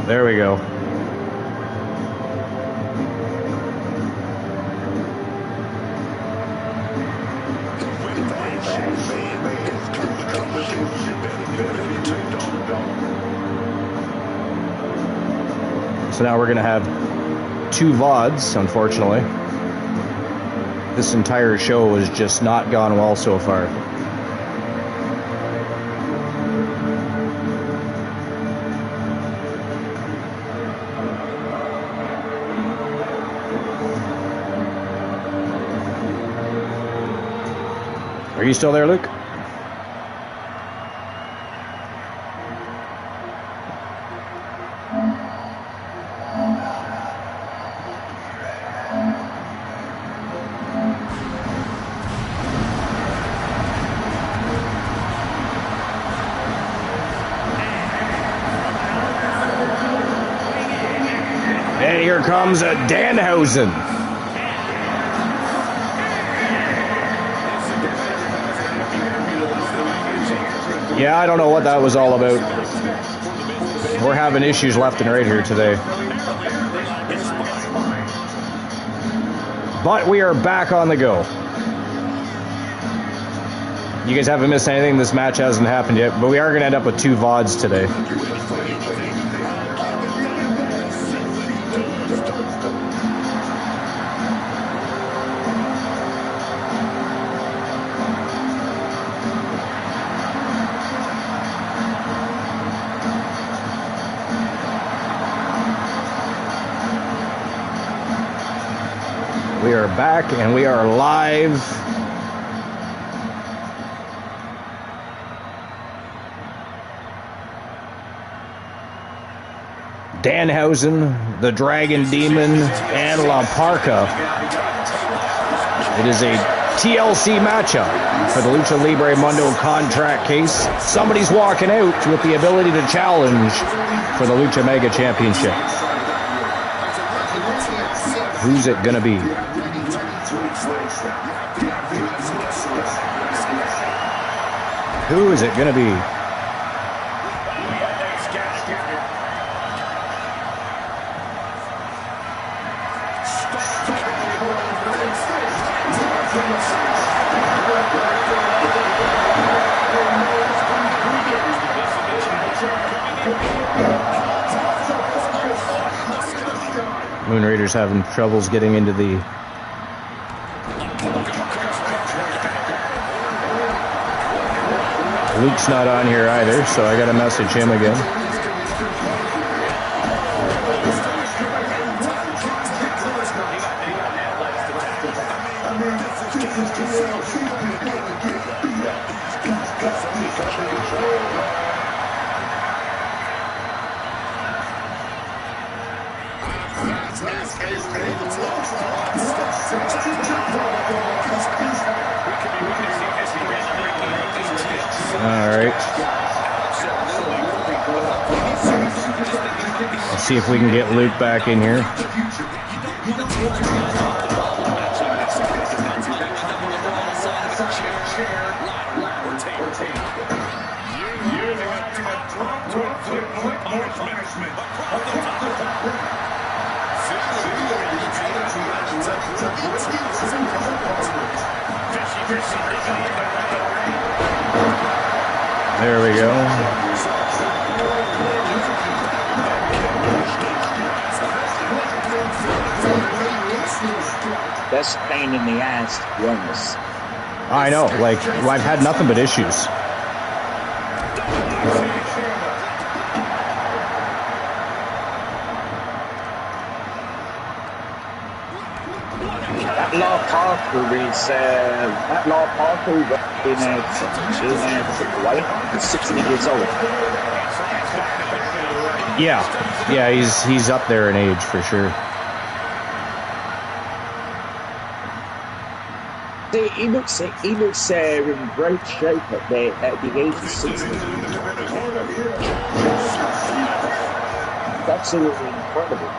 There we go. So now we're going to have 2 VODs, unfortunately. This entire show has just not gone well so far. Are you still there, Luke? And here comes a Danhausen. Yeah, I don't know what that was all about. We're having issues left and right here today. But we are back on the go. You guys haven't missed anything. This match hasn't happened yet, but we are going to end up with 2 VODs today. We are back and we are live. Danhausen, the Dragon Demon, and La Parca. It is a TLC matchup for the Lucha Libre Mundo contract case. Somebody's walking out with the ability to challenge for the Lucha Mega Championship. Who's it gonna be? Who is it gonna be? Moon Raiders having troubles getting into the Luke's not on here either, so I gotta message him again. Let's see if we can get Luke back in here. There we go. Best pain in the ass, to be honest. I know, like, I've had nothing but issues. That Law Parker is, that Law Parker in White is 60 years old. Yeah, he's up there in age for sure. He looks in great shape at the age of 60. Absolutely incredible.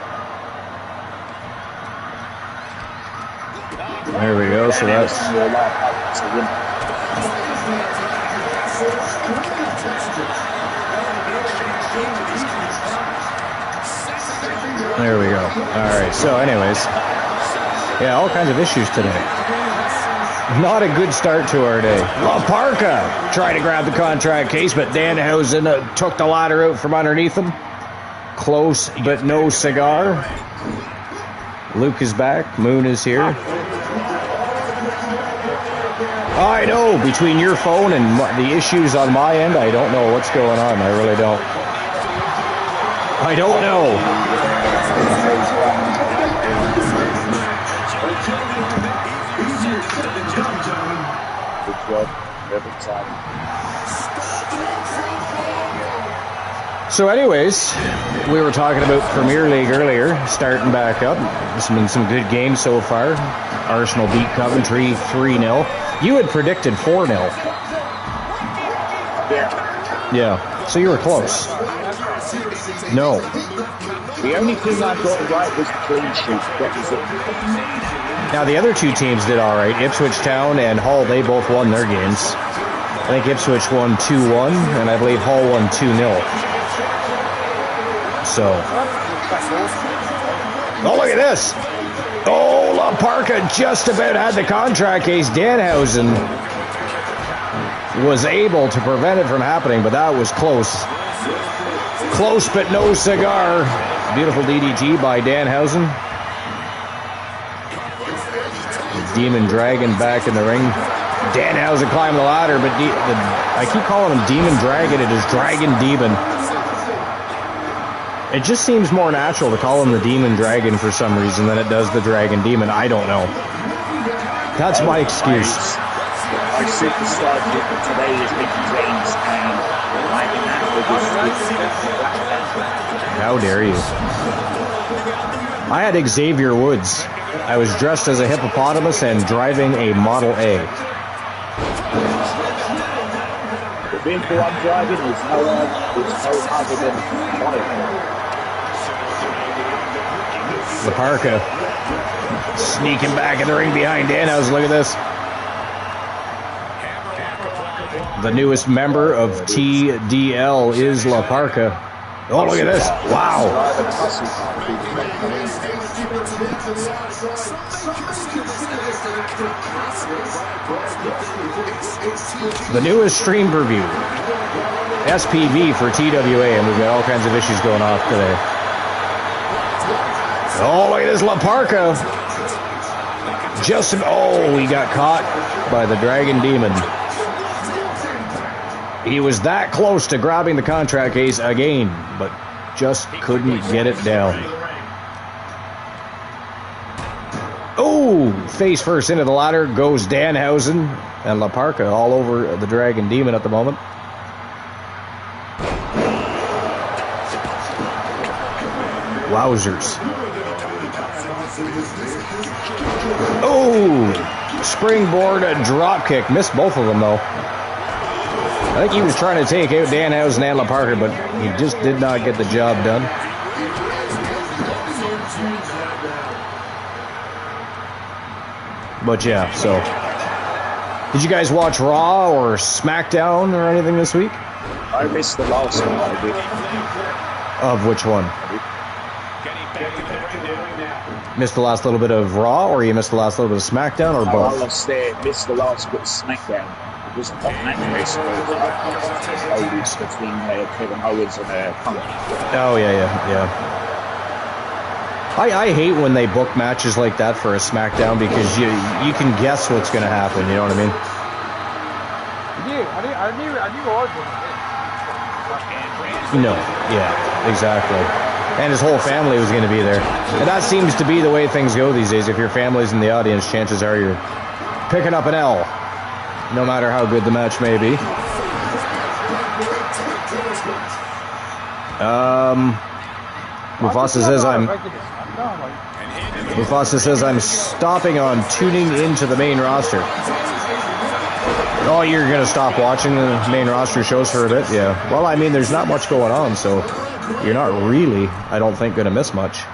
There we go. So that's Alright, so anyways. Yeah, all kinds of issues today. Not a good start to our day. La Parka tried to grab the contract case, but Danhausen took the ladder out from underneath him. Close, but no cigar. Luke is back. Moon is here. I know, between your phone and the issues on my end, I don't know what's going on. I really don't. I don't know. So anyways, we were talking about Premier League earlier, starting back up. There's been some good games so far. Arsenal beat Coventry 3-0. You had predicted 4-0. Yeah, so you were close. No. The only thing I got right was the clean sheet. That was it. Now, the other two teams did all right. Ipswich Town and Hull, they both won their games. I think Ipswich won 2-1, and I believe Hull won 2-0. So. Oh, look at this. Oh, La Parka just about had the contract case. Danhausen was able to prevent it from happening, but that was close. Close, but no cigar. Beautiful DDT by Danhausen. Demon Dragon back in the ring. Danhausen climbed the ladder, but I keep calling him Demon Dragon. It is Dragon Demon. It just seems more natural to call him the Demon Dragon for some reason than it does the Dragon Demon. I don't know. That's my excuse. Our superstar today is Mickey James, and I think that was How dare you? I had Xavier Woods. I was dressed as a hippopotamus and driving a Model A. The vehicle I'm driving is no other than Monaco. La Parka sneaking back in the ring behind Danhausen. Look at this. The newest member of TDL is La Parka. Oh, look at this. Wow. The newest stream preview. SPV for TWA, and we've got all kinds of issues going off today. Oh, look at this La Parka. He got caught by the Dragon Demon. He was that close to grabbing the contract case again, but just couldn't get it down. Oh, face first into the ladder goes Danhausen, and La Parka all over the Dragon Demon at the moment. Wowzers. Oh, springboard drop kick. Missed both of them, though. I think he was trying to take out Danhausen and La Parka, but he just did not get the job done. But yeah, so. Did you guys watch Raw or SmackDown or anything this week? I missed the last one. I did. Of which one? Missed the last little bit of Raw, or you missed the last little bit of SmackDown, or both? I missed the last bit of SmackDown. It was a hot match between Kevin Owens and Punk. Oh, yeah. I hate when they book matches like that for a SmackDown, because you can guess what's going to happen, you know what I mean? No, yeah, exactly. And his whole family was going to be there. And that seems to be the way things go these days. If your family's in the audience, chances are you're picking up an L, no matter how good the match may be. Mufasa says I'm stopping on tuning into the main roster. Oh, you're going to stop watching the main roster shows for a bit? Yeah. Well, I mean, there's not much going on, so you're not really, I don't think, going to miss much.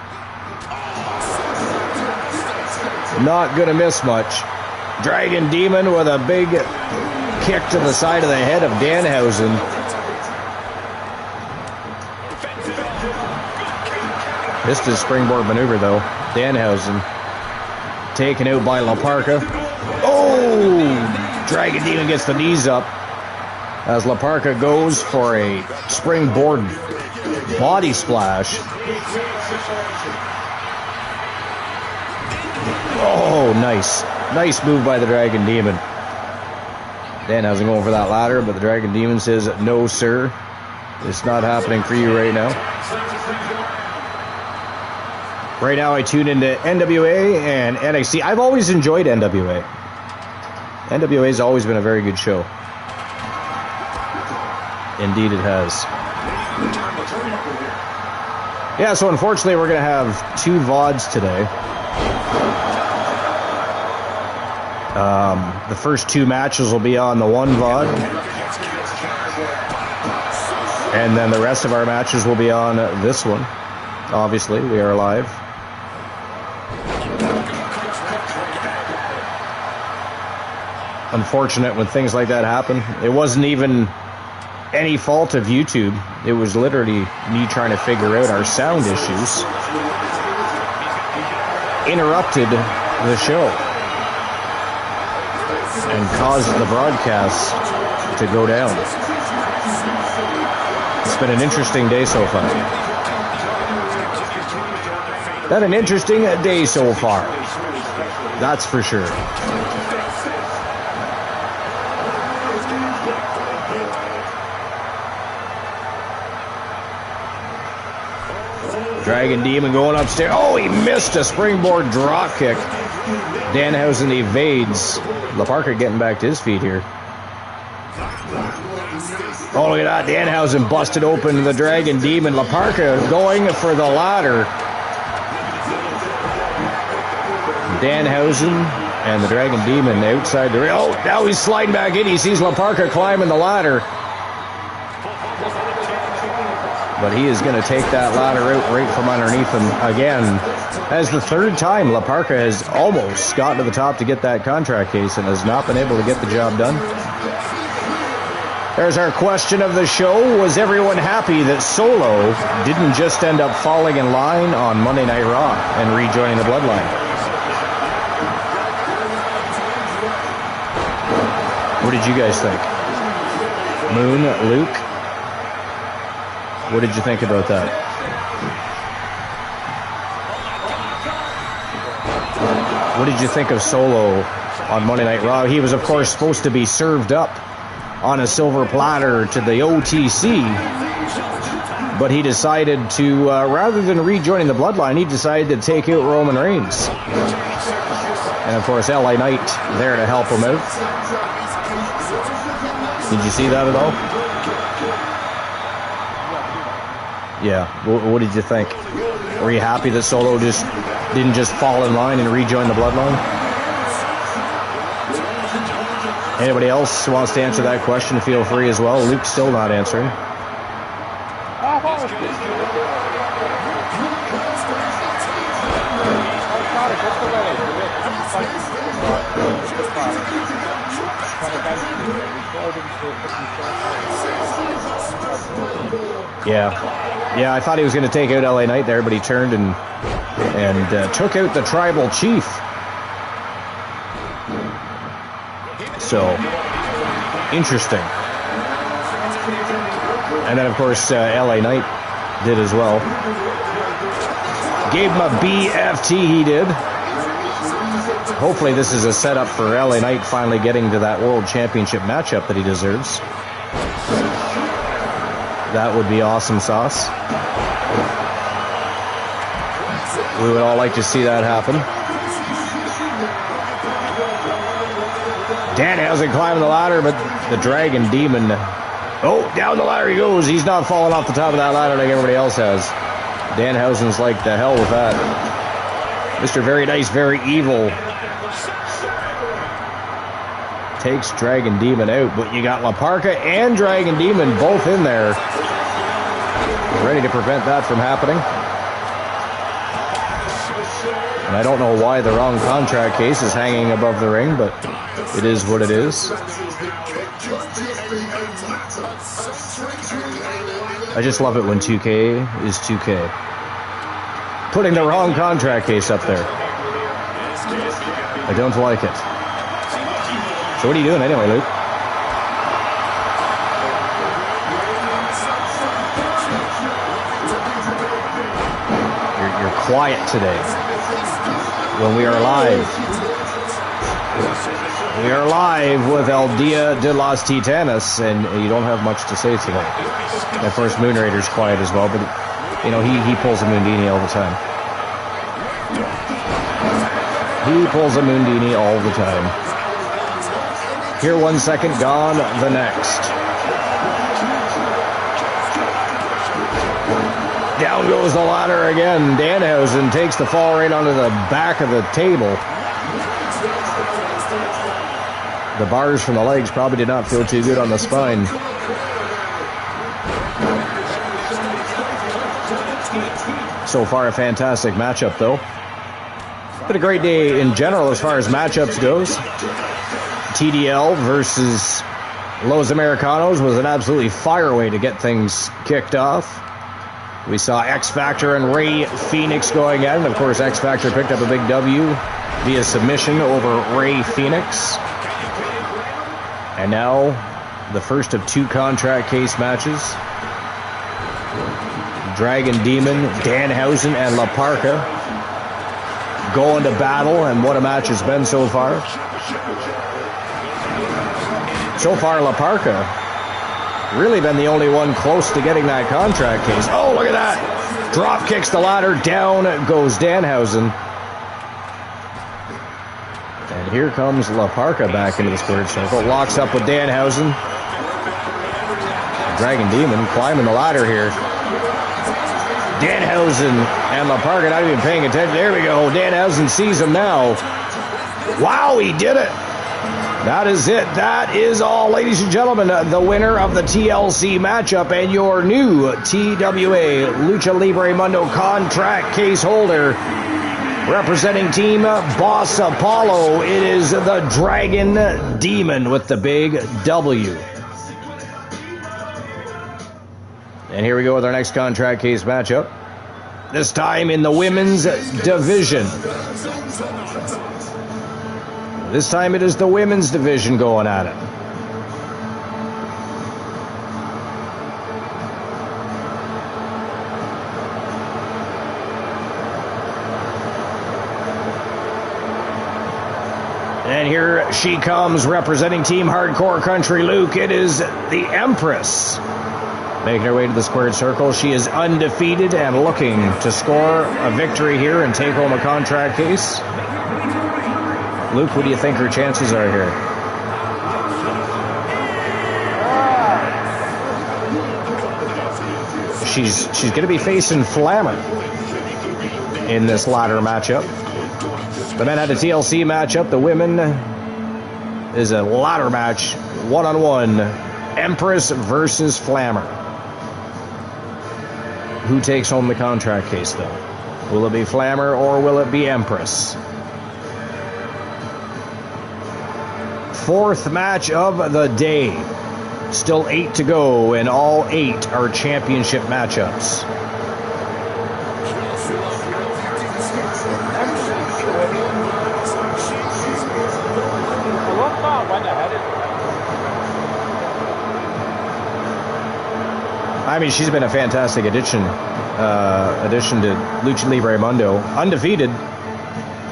Not going to miss much. Dragon Demon with a big kick to the side of the head of Danhausen. Missed his springboard maneuver, though. Danhausen taken out by La Parka. Oh! Dragon Demon gets the knees up as La Parka goes for a springboard body splash. Oh, nice. Nice move by the Dragon Demon. Danhausen going for that ladder, but the Dragon Demon says, no, sir. It's not happening for you right now. Right now I tune into NWA and NXT. I've always enjoyed NWA. NWA has always been a very good show. Indeed it has. Yeah, so unfortunately we're going to have 2 VODs today. The first 2 matches will be on the 1 VOD. And then the rest of our matches will be on this one. Obviously, we are live. Unfortunate when things like that happen. It wasn't even any fault of YouTube. It was literally me trying to figure out our sound issues. Interrupted the show and caused the broadcast to go down. It's been an interesting day so far. Been an interesting day so far. That's for sure. Dragon Demon going upstairs. Oh, he missed a springboard drop kick. Danhausen evades. La Parka getting back to his feet here. Oh, look at that. Danhausen busted open the Dragon Demon. La Parka going for the ladder. Danhausen and the Dragon Demon outside the ring. Oh, now he's sliding back in. He sees La Parka climbing the ladder. But he is going to take that ladder out right from underneath him again. As the 3rd time, La Parka has almost gotten to the top to get that contract case and has not been able to get the job done. There's our question of the show. Was everyone happy that Solo didn't just end up falling in line on Monday Night Raw and rejoining the Bloodline? What did you guys think? Moon, Luke? What did you think about that? What did you think of Solo on Monday Night Raw? He was, of course, supposed to be served up on a silver platter to the OTC, but he decided to, rather than rejoining the Bloodline, he decided to take out Roman Reigns. And, of course, LA Knight there to help him out. Did you see that at all? Yeah, what did you think? Were you happy that Solo didn't just fall in line and rejoin the Bloodline? Anybody else wants to answer that question, feel free as well. Luke's still not answering. Yeah, I thought he was going to take out LA Knight there, but he turned and took out the tribal chief. So, interesting. And then, of course, LA Knight did as well. Gave him a BFT, he did. Hopefully this is a setup for LA Knight finally getting to that World Championship matchup that he deserves. That would be awesome sauce. We would all like to see that happen. Danhausen climbing the ladder, but the Dragon Demon... Oh, down the ladder he goes. He's not falling off the top of that ladder like everybody else has. Danhausen's like, the hell with that. Mr. Very Nice, Very Evil takes Dragon Demon out, but you got La Parka and Dragon Demon both in there, ready to prevent that from happening. And I don't know why the wrong contract case is hanging above the ring, but it is what it is. I just love it when 2K is 2K. putting the wrong contract case up there. I don't like it. So what are you doing anyway, Luke? You're quiet today. When we are live. We are live with El Dia de las Titanas, and you don't have much to say today. And of course, Moon Raider's quiet as well, but you know, he pulls a Moondini all the time. He pulls a Moondini all the time. Here 1 second, gone the next. Down goes the ladder again. Danhausen takes the fall right onto the back of the table. The bars from the legs probably did not feel too good on the spine. So far, a fantastic matchup, though. Been a great day in general as far as matchups goes. TDL versus Los Americanos was an absolutely fire way to get things kicked off. We saw X Factor and Ray Phoenix going at it. Of course, X Factor picked up a big W via submission over Ray Phoenix. And now, the first of 2 contract case matches. Dragon Demon, Danhausen, and La Parka going to battle, and what a match has been so far. So far, La Parka really been the only one close to getting that contract case. Oh, look at that! Drop kicks the ladder, down goes Danhausen. And here comes La Parka back into the squared circle. Locks up with Danhausen. Dragon Demon climbing the ladder here. Danhausen and La Parka not even paying attention. There we go. Danhausen sees him now. Wow, he did it. That is it. That is all, ladies and gentlemen. The winner of the TLC matchup and your new TWA Lucha Libre Mundo contract case holder, representing Team Boss Apollo, it is the Dragon Demon with the big W. And here we go with our next contract case matchup. This time in the women's division. This time it is the women's division going at it. And here she comes representing Team Hardcore Country Luke. It is the Empress. Making her way to the squared circle. She is undefeated and looking to score a victory here and take home a contract case. Luke, what do you think her chances are here? She's going to be facing Flammer in this ladder matchup. The men had a TLC matchup. The women is a ladder match, 1-on-1. Empress versus Flammer. Who takes home the contract case, though? Will it be Flammer or will it be Empress? 4th match of the day. Still 8 to go, and all 8 are championship matchups. I mean, she's been a fantastic addition to Lucha Libre Mundo. Undefeated,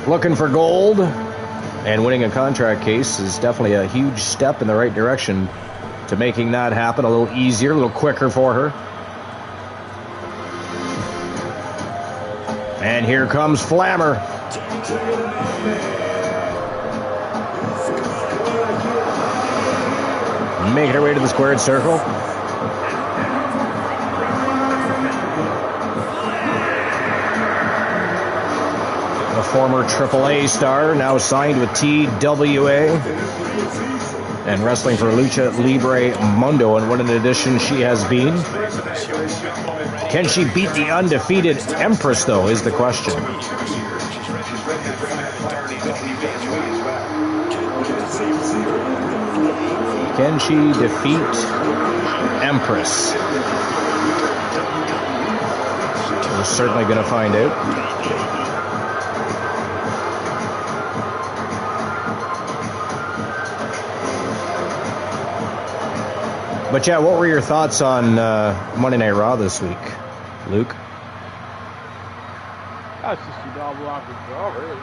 looking for gold, and winning a contract case is definitely a huge step in the right direction to making that happen a little easier, a little quicker for her. And here comes Flammer. Making her way to the squared circle. A former AAA star, now signed with TWA. And wrestling for Lucha Libre Mundo, and what an addition she has been. Can she beat the undefeated Empress, though, is the question. Can she defeat Empress? We're certainly going to find out. But yeah, what were your thoughts on Monday Night Raw this week, Luke? That's just a double draw, really.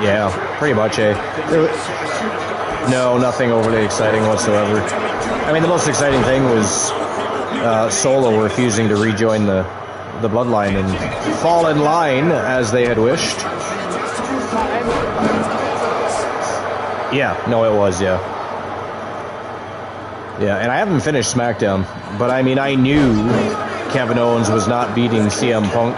Yeah, pretty much, eh? No, nothing overly exciting whatsoever. I mean, the most exciting thing was Solo refusing to rejoin the Bloodline and fall in line as they had wished. Yeah, no, it was, yeah. Yeah, and I haven't finished SmackDown, but I mean, I knew Kevin Owens was not beating CM Punk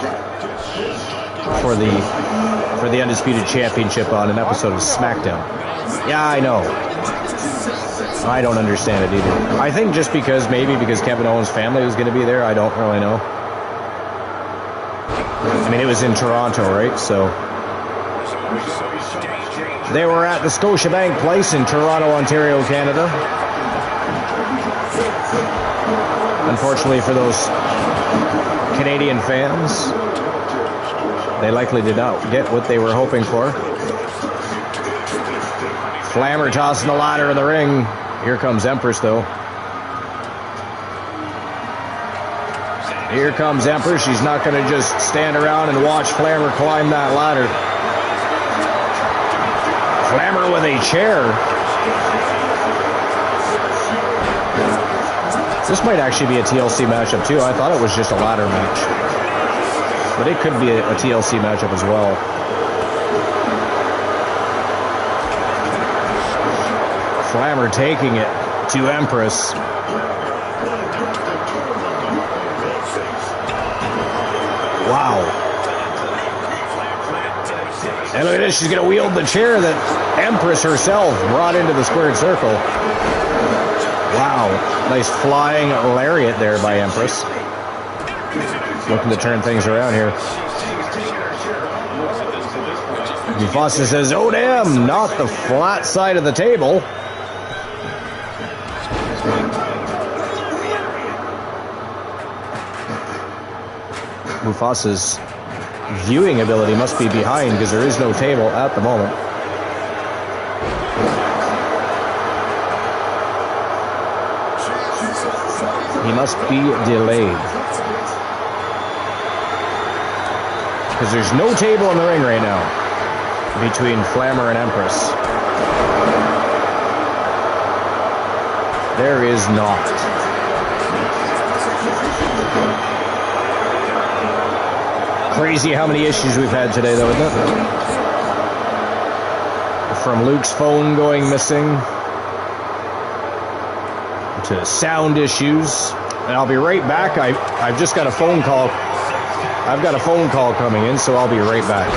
for the Undisputed Championship on an episode of SmackDown. Yeah, I know. I don't understand it either. I think just because Kevin Owens' family was going to be there, I don't really know. I mean, it was in Toronto, right? So they were at the Scotiabank Place in Toronto, Ontario, Canada. Unfortunately for those Canadian fans, they likely did not get what they were hoping for. Flammer tossing the ladder in the ring. Here comes Empress, though. Here comes Empress. She's not going to just stand around and watch Flammer climb that ladder. Flammer with a chair. This might actually be a TLC matchup, too. I thought it was just a ladder match. But it could be a TLC matchup as well. Flammer taking it to Empress. Wow. And look at this, she's going to wield the chair that Empress herself brought into the squared circle. Wow. Nice flying lariat there by Empress. Looking to turn things around here. Mufasa says, oh damn, not the flat side of the table. Mufasa's viewing ability must be behind because there is no table at the moment. He must be delayed. Because there's no table in the ring right now between Flammer and Empress. There is not. Crazy how many issues we've had today, though, isn't it? From Luke's phone going missing to sound issues. And I'll be right back. I've just got a phone call. I've got a phone call coming in, so I'll be right back.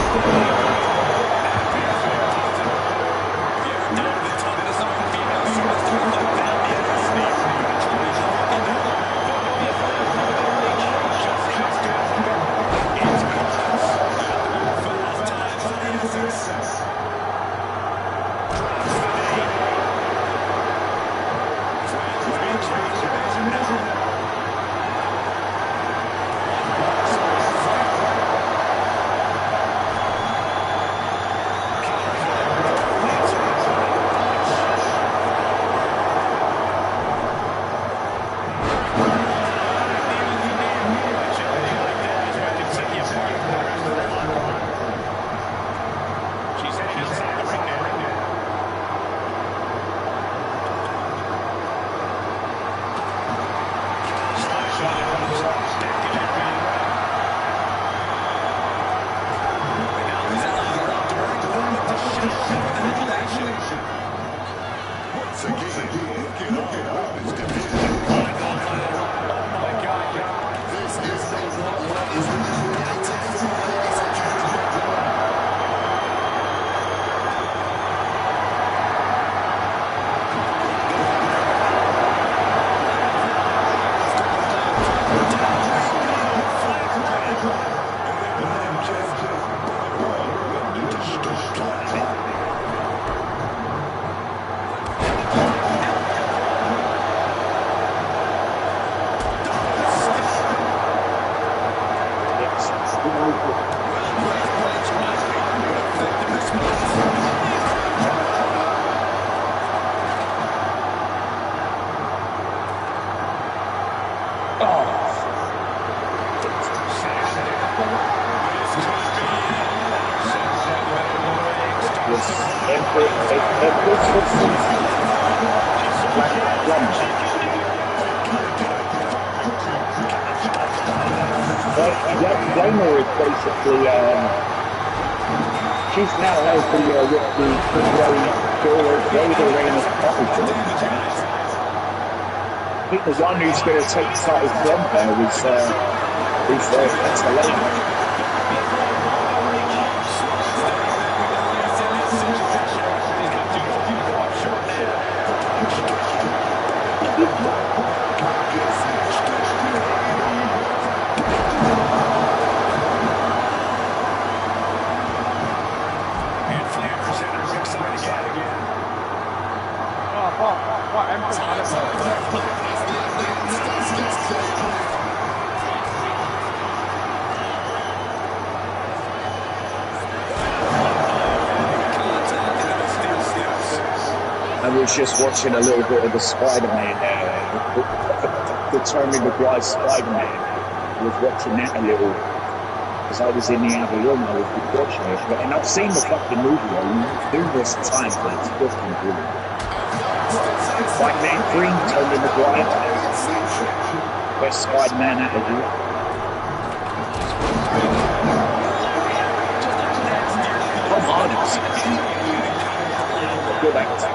Blamer is basically, she's now healthy with the Cruiserweight reign of Cruiserweight. I think the one who's going to take the title from her is Catalina. I was just watching a little bit of the Spider-Man, the Tobey Maguire Spider-Man. I was watching that a little, because I was in the other room, I was watching it, and I've seen the fucking movie numerous times, but it's fucking brilliant. Spider-Man 3, Tobey Maguire, best Spider-Man out of here. Tom Hardy's a good actor.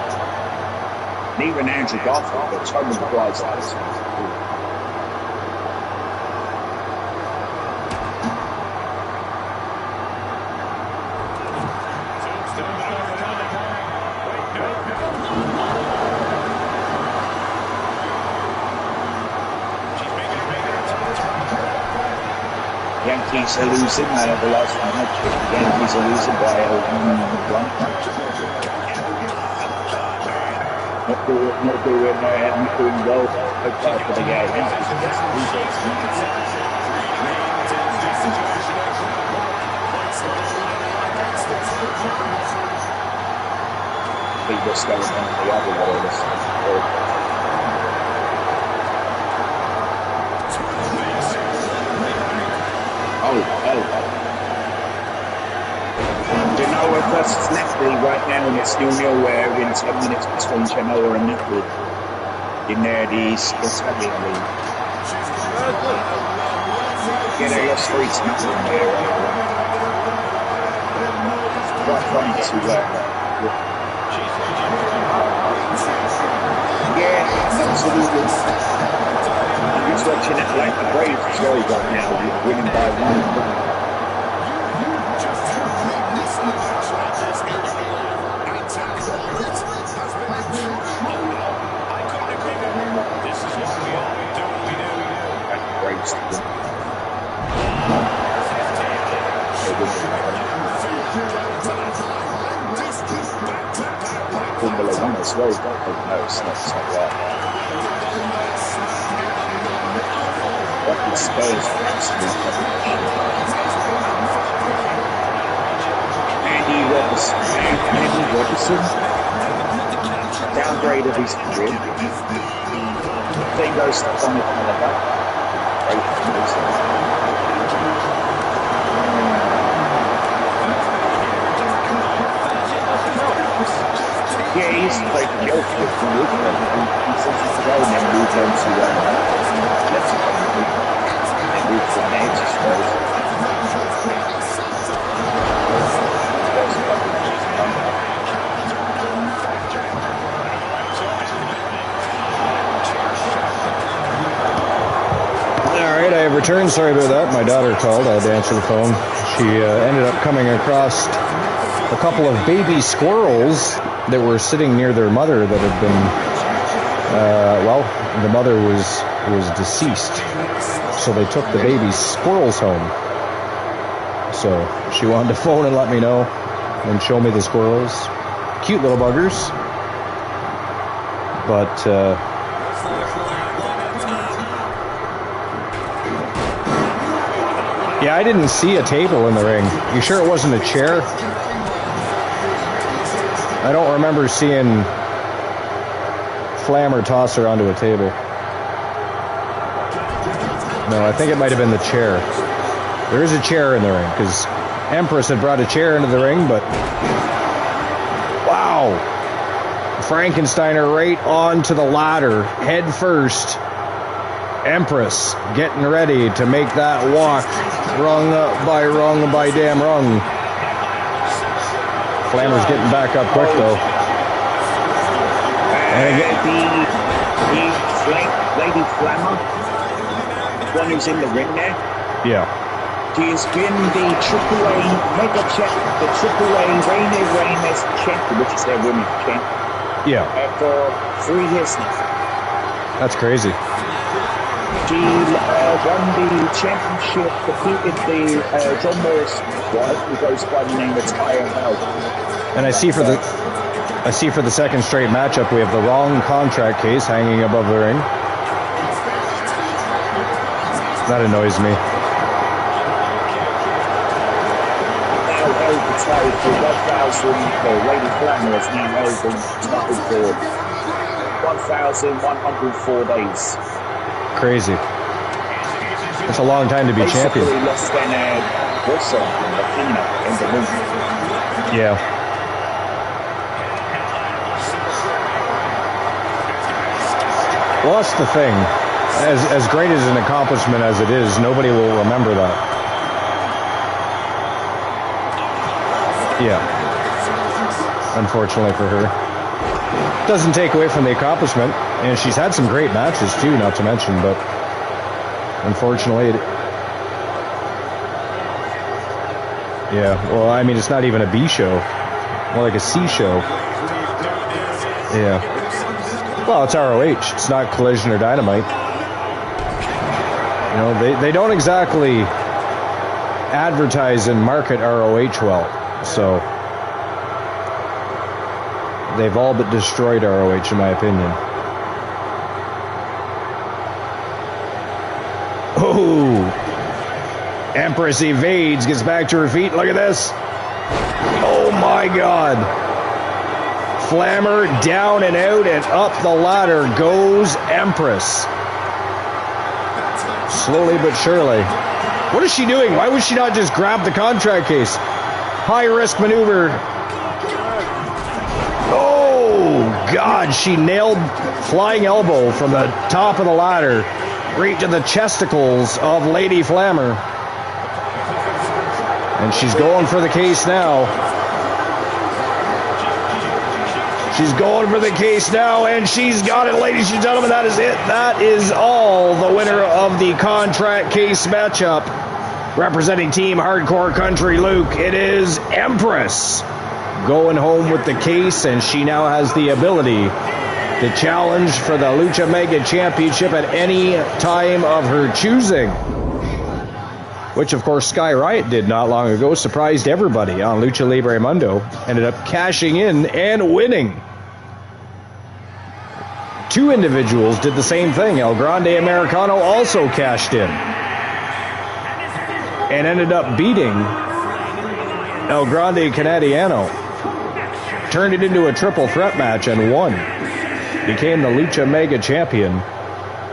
Even Andrew Garfield, but Tobey Maguire's eyes. Yankees are losing. The last time I checked, the Yankees are losing by 1-1. Not doing well for the game. Leave this going on the other way. Genoa versus Napoli right now, and it's 0-0 where in 10 minutes between Genoa and Napoli in the Italian league. Yeah, they lost 3-0 there. Quite funny to yeah, absolutely. I'm just watching Atlanta Braves as well right now, winning by 1. Formula One as well, but no, it's not right. What the Spurs are absolutely Andy Robertson, downgrade of his career. Thing goes to Tommy Canada. Yeah, he used to play for Guildford for Lucha, and since he's ago, and then moved on to Mexico, and moved to Nantes, I suppose. Alright, I have returned. Sorry about that. My daughter called. I had to answer the phone. She ended up coming across a couple of baby squirrels that were sitting near their mother that had been, well, the mother was deceased. So they took the baby squirrels home. So she wanted to phone and let me know and show me the squirrels. Cute little buggers. But, Yeah, I didn't see a table in the ring. You sure it wasn't a chair? I don't remember seeing Flammer toss her onto a table. No, I think it might have been the chair. There is a chair in the ring, because Empress had brought a chair into the ring, but... Wow! Frankensteiner right onto the ladder, head first. Empress getting ready to make that walk. Rung by damn rung. Flammer's getting back up quick, though. And again, the Lady Flammer, one who's in the ring there. Yeah. She's been the AAA Mega Champ, the AAA Reigns Champion, which is their women's champ. Yeah. For 3 years now. That's crazy. She won the championship, defeated the John Morris wife, who goes by the name of Tyre Bell. And I see for the second straight matchup, we have the wrong contract case hanging above the ring. That annoys me. Now held the title for 1,000. Lady Flammer is now held the title for 1,104 days. Crazy. That's a long time to be champion. Less than Wilson and Athena in the ring. Yeah. Well, that's the thing. As great as an accomplishment as it is, nobody will remember that. Yeah. Unfortunately for her. Doesn't take away from the accomplishment, and she's had some great matches too, not to mention, but unfortunately yeah, well, I mean, it's not even a B show, more like a C show. Yeah. Well, it's ROH, it's not Collision or Dynamite. You know, they don't exactly advertise and market ROH well, so they've all but destroyed ROH, in my opinion. Oh! Empress evades, gets back to her feet. Look at this. Oh my God. Flammer down and out and up the ladder goes Empress. Slowly but surely. What is she doing? Why would she not just grab the contract case? High risk maneuver. God, she nailed flying elbow from the top of the ladder right to the chesticles of Lady Flammer. And she's going for the case now. She's going for the case now, and she's got it, ladies and gentlemen. That is it. That is all. The winner of the contract case matchup, representing Team Hardcore Country Luke, it is Empress. Going home with the case, and she now has the ability to challenge for the Lucha Mega Championship at any time of her choosing. Which, of course, Sky Riot did not long ago. Surprised everybody on Lucha Libre Mundo. Ended up cashing in and winning. 2 individuals did the same thing. El Grande Americano also cashed in. And ended up beating El Grande Canadiano. Turned it into a triple threat match and won. Became the Lucha Mega Champion,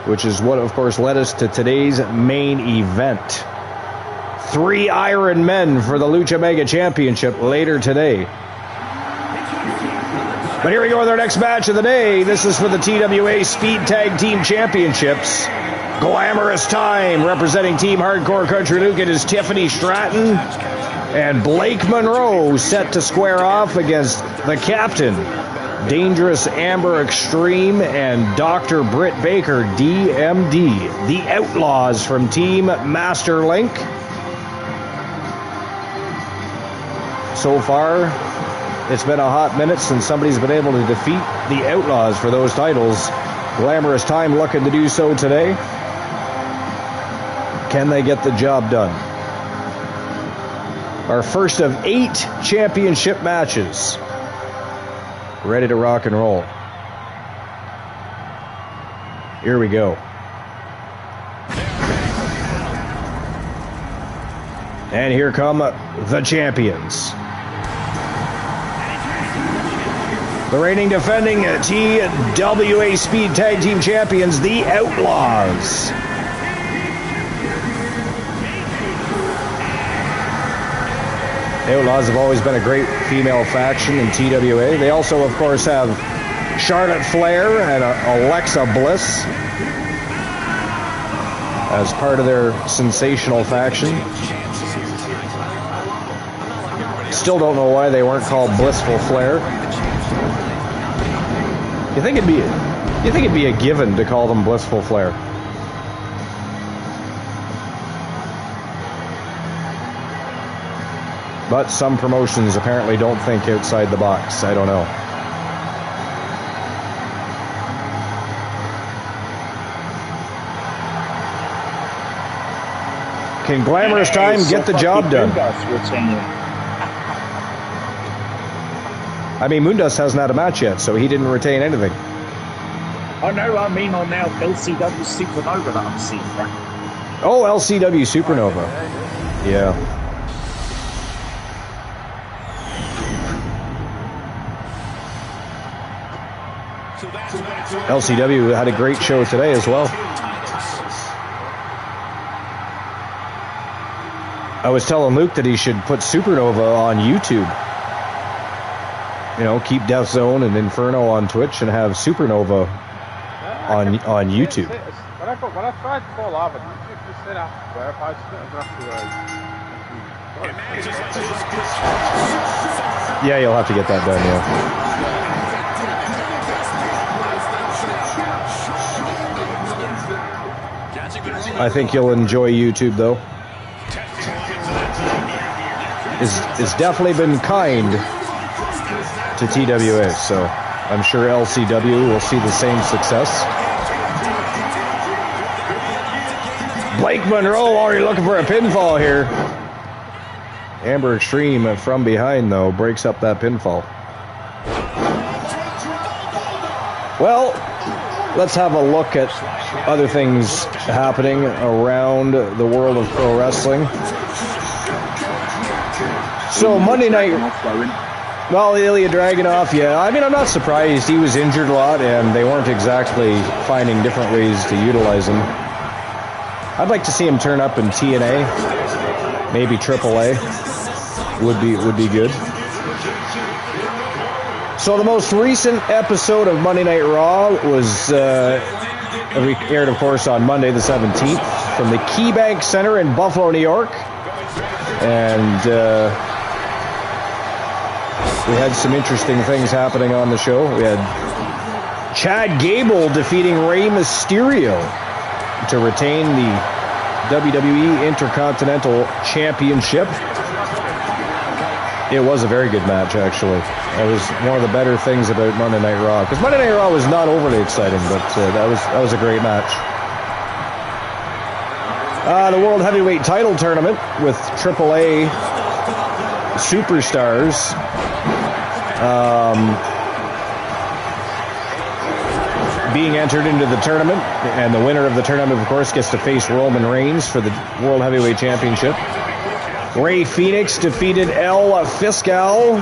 which is what, of course, led us to today's main event. 3 Iron Men for the Lucha Mega Championship later today. But here we go with our next match of the day. This is for the TWA Speed Tag Team Championships. Glamorous time representing Team Hardcore Country Luke. It is Tiffany Stratton and Blake Monroe set to square off against the captain, Dangerous Amber Extreme, and Dr. Britt Baker, DMD. The Outlaws from Team Master Link. So far, it's been a hot minute since somebody's been able to defeat the Outlaws for those titles. Glamorous time looking to do so today. Can they get the job done? Our first of 8 championship matches. Ready to rock and roll. Here we go. And here come the champions. The reigning defending TWA Speed Tag Team Champions, the Outlaws. The Outlaws have always been a great female faction in TWA. They also, of course, have Charlotte Flair and Alexa Bliss as part of their sensational faction. Still don't know why they weren't called Blissful Flair. You think it'd be a given to call them Blissful Flair? But some promotions apparently don't think outside the box. I don't know. Can Glamorous Time get the job done? I mean, Mundus hasn't had a match yet, so he didn't retain anything. Oh no, I mean on now LCW Supernova that I'm seeing. Right? Oh, LCW Supernova. Yeah. LCW had a great show today as well. I was telling Luke that he should put Supernova on YouTube. You know, keep Death Zone and Inferno on Twitch and have Supernova on YouTube. When I tried to call off, YouTube just said after verify, yeah, you'll have to get that done, yeah. I think you'll enjoy YouTube, though. It's definitely been kind to TWA, so I'm sure LCW will see the same success. Blake Monroe already looking for a pinfall here. Amber Extreme from behind, though, breaks up that pinfall. Well, let's have a look at other things happening around the world of pro wrestling. So Monday night, well, Ilya Dragunov, yeah, I mean, I'm not surprised. He was injured a lot, and they weren't exactly finding different ways to utilize him. I'd like to see him turn up in TNA, maybe AAA would be good. So the most recent episode of Monday Night Raw was aired, of course, on Monday the 17th from the KeyBank Center in Buffalo, New York. And we had some interesting things happening on the show. We had Chad Gable defeating Rey Mysterio to retain the WWE Intercontinental Championship. It was a very good match, actually. That was one of the better things about Monday Night Raw. Because Monday Night Raw was not overly exciting, but that was a great match. The World Heavyweight Title Tournament with AAA superstars. Being entered into the tournament, and the winner of the tournament, of course, gets to face Roman Reigns for the World Heavyweight Championship. Rey Fenix defeated El Fiscal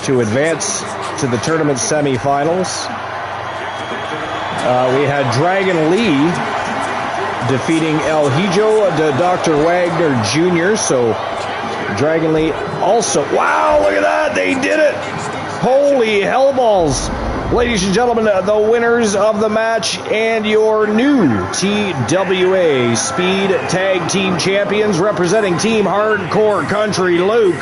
to advance to the tournament semifinals. We had Dragon Lee defeating El Hijo de Dr. Wagner Jr. So Dragon Lee also... Wow, look at that! They did it! Holy hellballs! Ladies and gentlemen, the winners of the match and your new TWA Speed Tag Team Champions representing Team Hardcore Country Luke.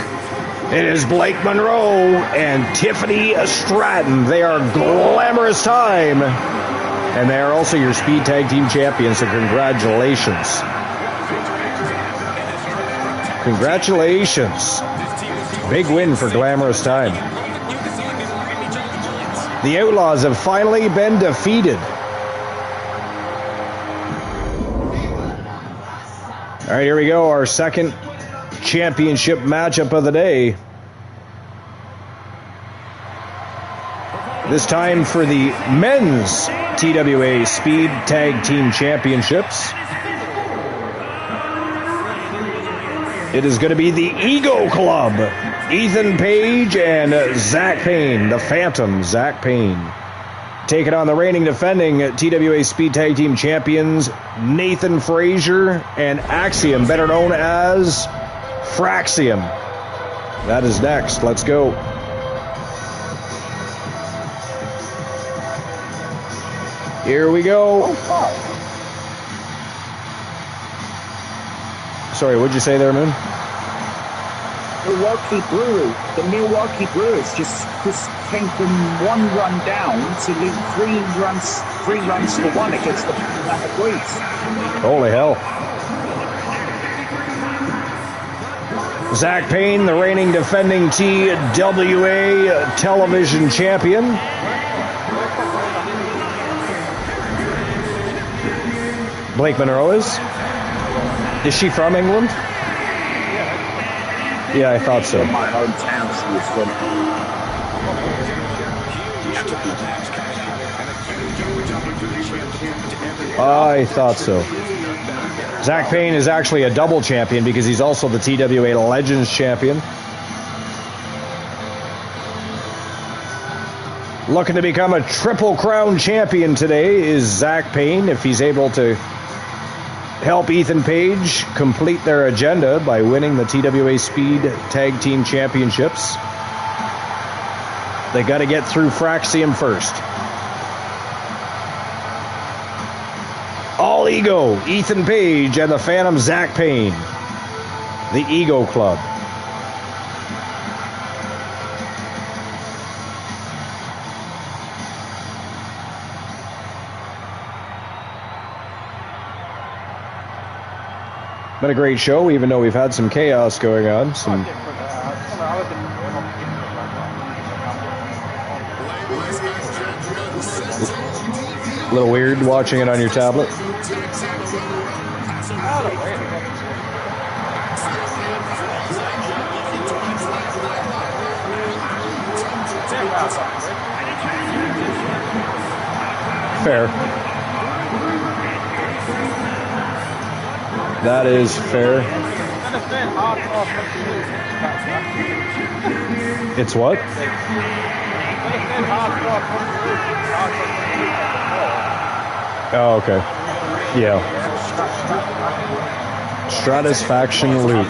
It is Blake Monroe and Tiffany Stratton. They are Glamorous Time. And they are also your Speed Tag Team Champions, so congratulations. Congratulations. Big win for Glamorous Time. The Outlaws have finally been defeated. All right, here we go. Our second championship matchup of the day. This time for the men's TWA Speed Tag Team Championships. It is going to be the Ego Club. Ethan Page and Zach Payne, the Phantom Zach Payne. Taking on the reigning defending TWA Speed Tag Team Champions, Nathan Frazier and Axiom, better known as Fraxium. That is next. Let's go. Here we go. Sorry, what'd you say there, Moon? The Milwaukee Brewers just came from one run down to lead three runs to one against the Atlanta Braves. Holy hell. Zach Payne, the reigning defending TWA television champion. Blake Monroe is? Is she from England? Yeah, I thought so. My hometown, she was from. I thought so. Zach Payne is actually a double champion because he's also the TWA Legends champion. Looking to become a Triple Crown champion today is Zach Payne if he's able to help Ethan Page complete their agenda by winning the TWA Speed Tag Team Championships. They got to get through Fraxium first. All Ego, Ethan Page and the Phantom Zach Payne. The Ego Club. Been a great show, even though we've had some chaos going on. Some a little weird watching it on your tablet. Fair. That is fair. It's what? Oh, okay. Yeah. Stratisfaction Luke.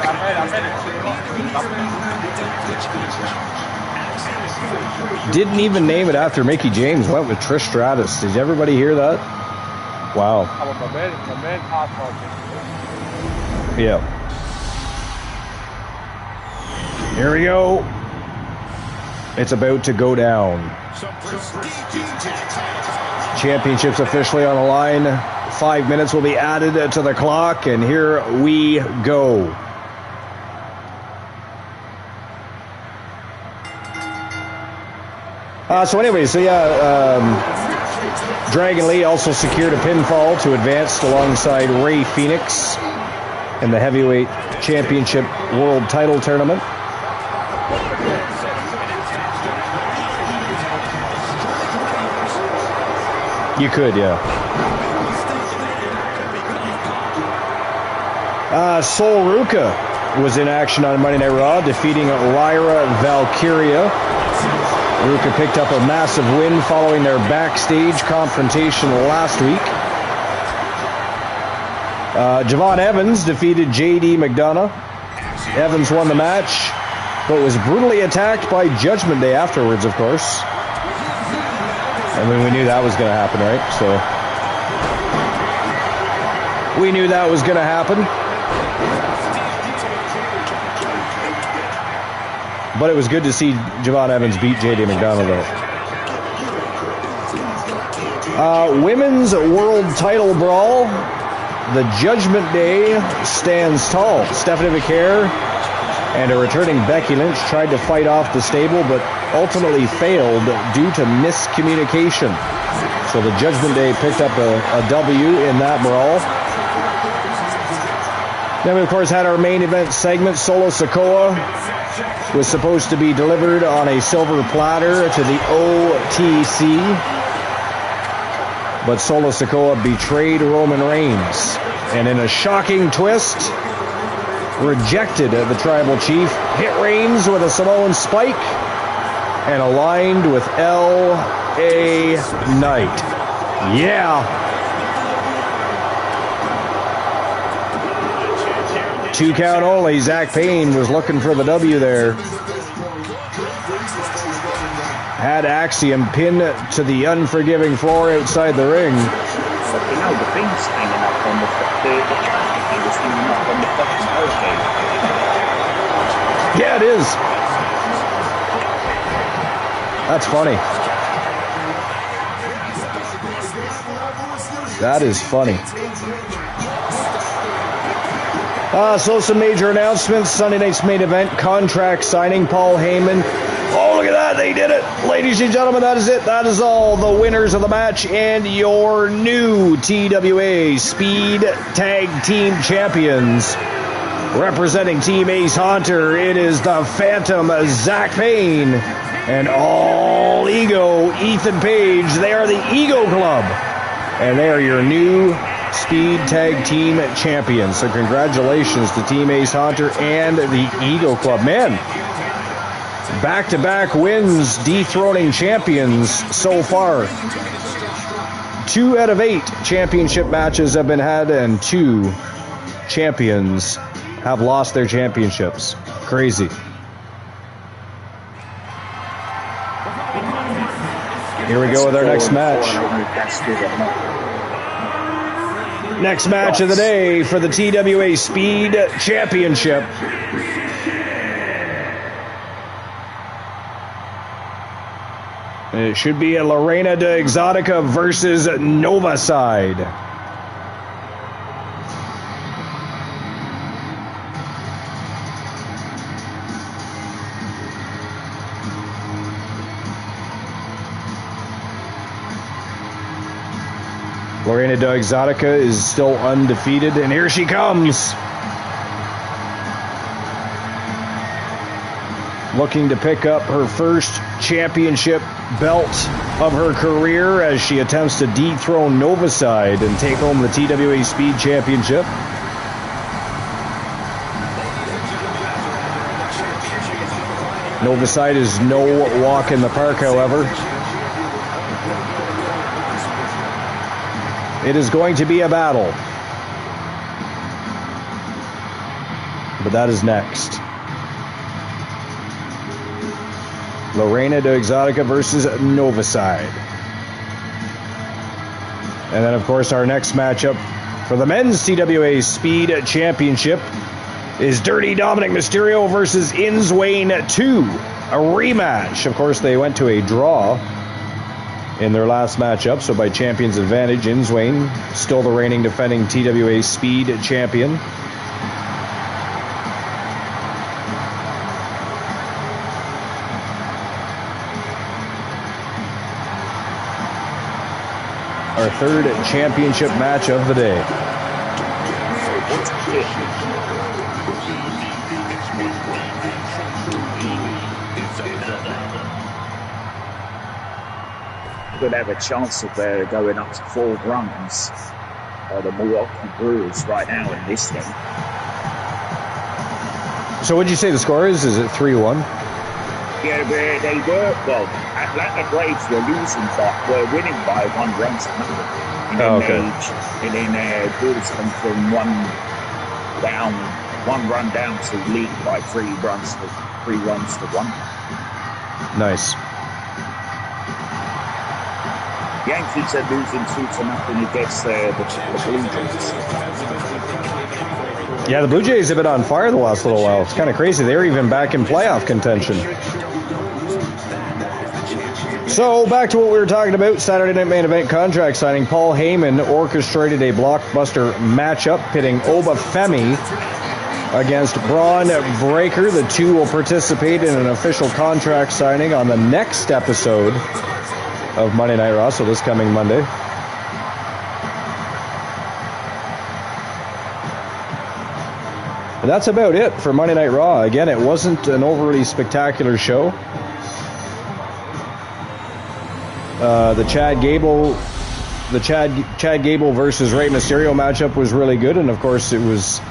Didn't even name it after Mickey James. Went with Trish Stratus. Did everybody hear that? Wow. Yeah. Here we go. It's about to go down. Championships officially on the line. 5 minutes will be added to the clock, and here we go. Dragon Lee also secured a pinfall to advance alongside Ray Phoenix in the Heavyweight Championship World Title Tournament. You could, yeah. Sol Ruka was in action on Monday Night Raw, defeating Lyra Valkyria. Ruka picked up a massive win following their backstage confrontation last week. Javon Evans defeated J.D. McDonough. Evans won the match, but was brutally attacked by Judgment Day afterwards, of course. I mean, we knew that was going to happen, right? So we knew that was going to happen. But it was good to see Javon Evans beat J.D. McDonough, though. Women's World Title Brawl. The Judgment Day stands tall. Stephanie McCare and a returning Becky Lynch tried to fight off the stable, but ultimately failed due to miscommunication. So the Judgment Day picked up a W in that brawl. Then we, of course, had our main event segment. Solo Sikoa was supposed to be delivered on a silver platter to the OTC. But Solo Sikoa betrayed Roman Reigns. And in a shocking twist, rejected the Tribal Chief. Hit Reigns with a Samoan spike and aligned with L.A. Knight. Yeah. 2 count only. Zach Payne was looking for the W there. Had Axiom pinned to the unforgiving floor outside the ring. But you know, the thing's hanging up on the traffic. It was hanging up on the fucking hurricane. Yeah, it is. That's funny. That is funny. So some major announcements. Sunday night's main event, contract signing, Paul Heyman. Oh, look at that. They did it. Ladies and gentlemen, that is it. That is all the winners of the match and your new TWA Speed Tag Team Champions. Representing Team Ace Hunter, it is the Phantom Zach Payne and All Ego Ethan Page. They are the Ego Club. And they are your new Speed Tag Team Champions. So congratulations to Team Ace Hunter and the Ego Club. Man, back-to-back wins, dethroning champions so far. 2 out of 8 championship matches have been had, and 2 champions have lost their championships. Crazy. Here we go with our next match. Next match of the day for the TWA Speed Championship. It should be a Lorena de Exotica versus Nova Side. Lorena de Exotica is still undefeated, and here she comes. Looking to pick up her first championship belt of her career as she attempts to dethrone Nova Side and take home the TWA Speed Championship. Nova Side is no walk in the park, however. It is going to be a battle. But that is next. Lorena de Exotica versus Nova Side. And then, of course, our next matchup for the men's TWA Speed Championship is Dirty Dominic Mysterio versus Inswain 2. A rematch. Of course, they went to a draw in their last matchup, so by champion's advantage, Inswain, still the reigning defending TWA Speed Champion. Our third championship match of the day. Could have a chance of going up to 4 runs. The Milwaukee Brewers right now in this thing. So what did you say the score is? Is it 3-1? Yeah, they were, well, Atlanta Braves were losing, but were winning by 1 run to nothing. And then Brewers come from 1 run down to lead by 3 runs to 1. Nice. Yankees are losing 2-0 against the Blue Jays. Yeah, the Blue Jays have been on fire the last little while. It's kind of crazy. They were even back in playoff contention. So, back to what we were talking about. Saturday night main event contract signing. Paul Heyman orchestrated a blockbuster matchup pitting Oba Femi against Braun Breaker. The two will participate in an official contract signing on the next episode of Monday Night Raw, so this coming Monday. And that's about it for Monday Night Raw. Again, it wasn't an overly spectacular show. The Chad Gable versus Rey Mysterio matchup was really good, and of course it was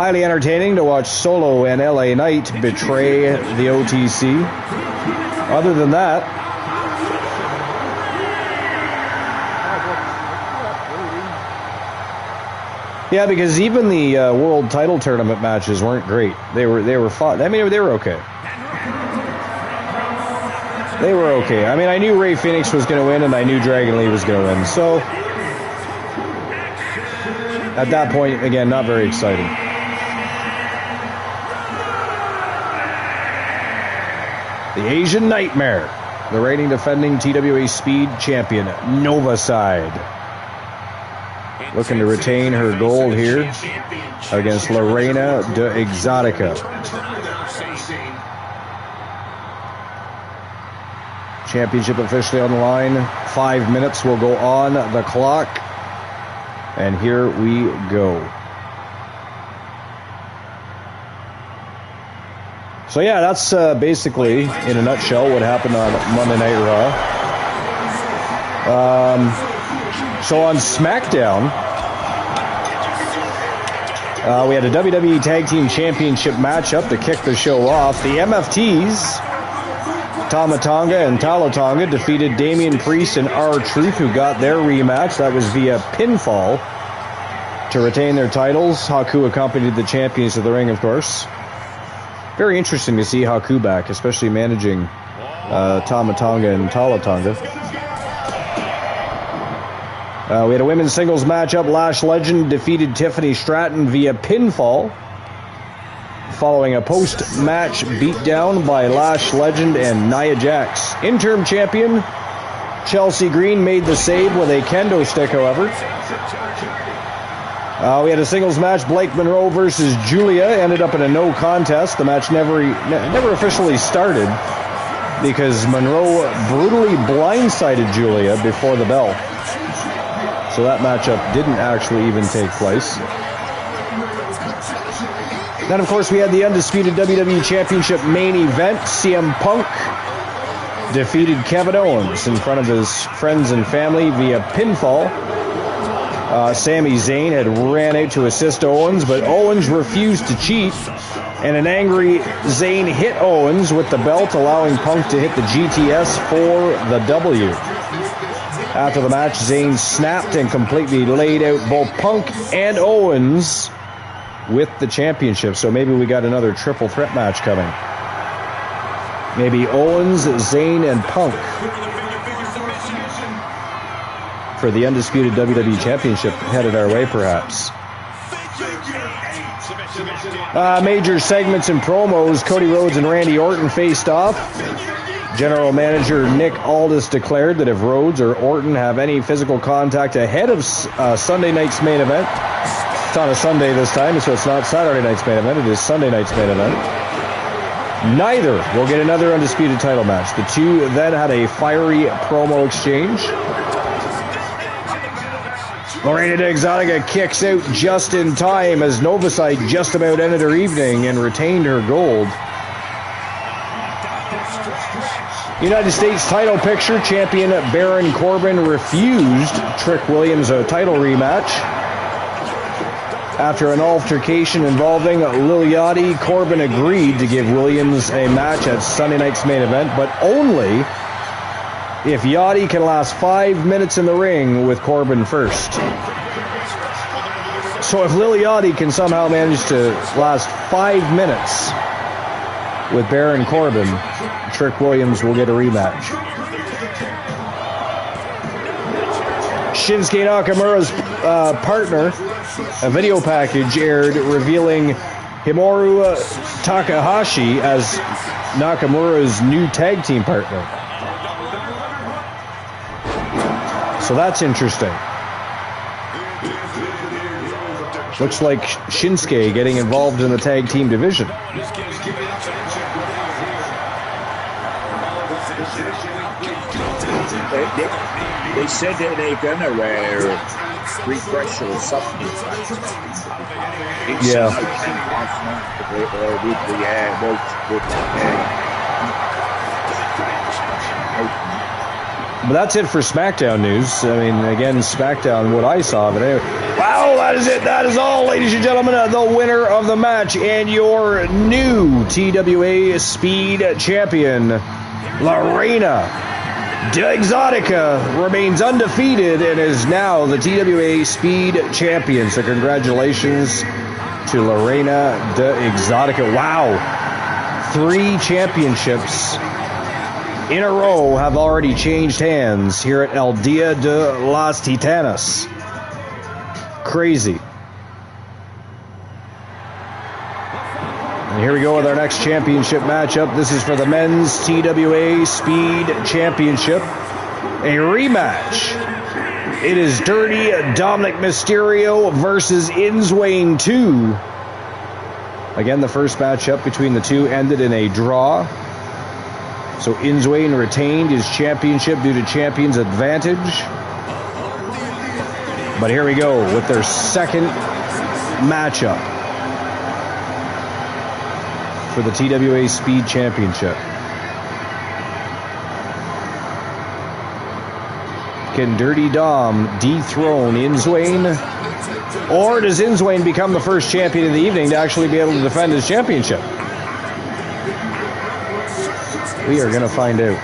highly entertaining to watch Solo and LA Knight betray the OTC. Other than that, yeah, because even the world title tournament matches weren't great. They were fought. I mean, they were okay. They were okay. I mean, I knew Ray Phoenix was going to win, and I knew Dragon Lee was going to win. So, at that point, again, not very exciting. The Asian Nightmare, the reigning defending TWA Speed champion, Nova Side, looking to retain her gold here against Lorena de Exotica. Championship officially on the line. 5 minutes will go on the clock. And here we go. So yeah, that's basically, in a nutshell, what happened on Monday Night Raw. So on SmackDown, we had a WWE Tag Team Championship matchup to kick the show off. The MFTs, Tama Tonga and Tala Tonga, defeated Damian Priest and R-Truth, who got their rematch. That was via pinfall to retain their titles. Haku accompanied the champions to the ring, of course. Very interesting to see Haku back, especially managing Tama Tonga and Tala Tonga. We had a women's singles matchup. Lash Legend defeated Tiffany Stratton via pinfall, following a post-match beatdown by Lash Legend and Nia Jax. Interim champion Chelsea Green made the save with a kendo stick, however. We had a singles match. Blake Monroe versus Julia ended up in a no contest. The match never officially started because Monroe brutally blindsided Julia before the bell. So that matchup didn't actually even take place. Then, of course, we had the undisputed WWE Championship main event. CM Punk defeated Kevin Owens in front of his friends and family via pinfall. Sami Zayn had ran out to assist Owens, but Owens refused to cheat, and an angry Zayn hit Owens with the belt, allowing Punk to hit the GTS for the W. After the match, Zayn snapped and completely laid out both Punk and Owens with the championship. So maybe we got another triple threat match coming. Maybe Owens, Zayn, and Punk for the undisputed WWE Championship headed our way, perhaps. Major segments and promos. Cody Rhodes and Randy Orton faced off. General Manager Nick Aldis declared that if Rhodes or Orton have any physical contact ahead of Sunday night's main event, it's on a Sunday this time, so it's not Saturday night's main event, it is Sunday night's main event, neither will get another undisputed title match. The two then had a fiery promo exchange. Lorena de Exotica kicks out just in time as Novasite just about ended her evening and retained her gold. United States title picture. Champion Baron Corbin refused Trick Williams a title rematch. After an altercation involving Lil Yachty, Corbin agreed to give Williams a match at Sunday night's main event, but only if Yachty can last 5 minutes in the ring with Corbin first. So if Lil Yachty can somehow manage to last 5 minutes with Baron Corbin, Trick Williams will get a rematch. Shinsuke Nakamura's partner, a video package aired revealing Hikaru Takahashi as Nakamura's new tag team partner. So that's interesting. Looks like Shinsuke getting involved in the tag team division. They said that they're gonna refresh or something. Yeah. But that's it for SmackDown news. I mean, again, SmackDown, what I saw. But anyway, wow, that is it. That is all, ladies and gentlemen. The winner of the match and your new TWA Speed Champion, Lorena De Exotica, remains undefeated and is now the TWA Speed Champion. So congratulations to Lorena De Exotica. Wow. 3 championships in a row have already changed hands here at El Dia de las Titanas. Crazy. And here we go with our next championship matchup. This is for the Men's TWA Speed Championship. A rematch. It is Dirty Dominic Mysterio versus Inswain 2. Again, the first matchup between the two ended in a draw. So Inswain retained his championship due to champion's advantage. But here we go with their second matchup for the TWA Speed Championship. Can Dirty Dom dethrone Inswain? Or does Inswain become the first champion of the evening to actually be able to defend his championship? We are going to find out.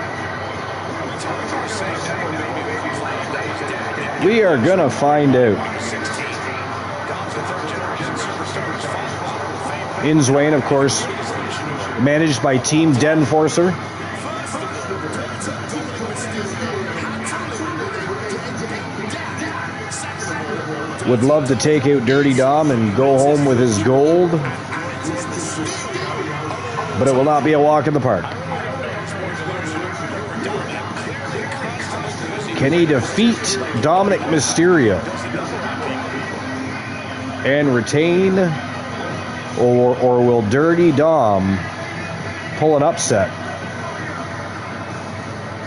We are going to find out. Inswain, of course, managed by Team Denforcer. Would love to take out Dirty Dom and go home with his gold. But it will not be a walk in the park. Can he defeat Dominic Mysterio and retain, or will Dirty Dom pull an upset,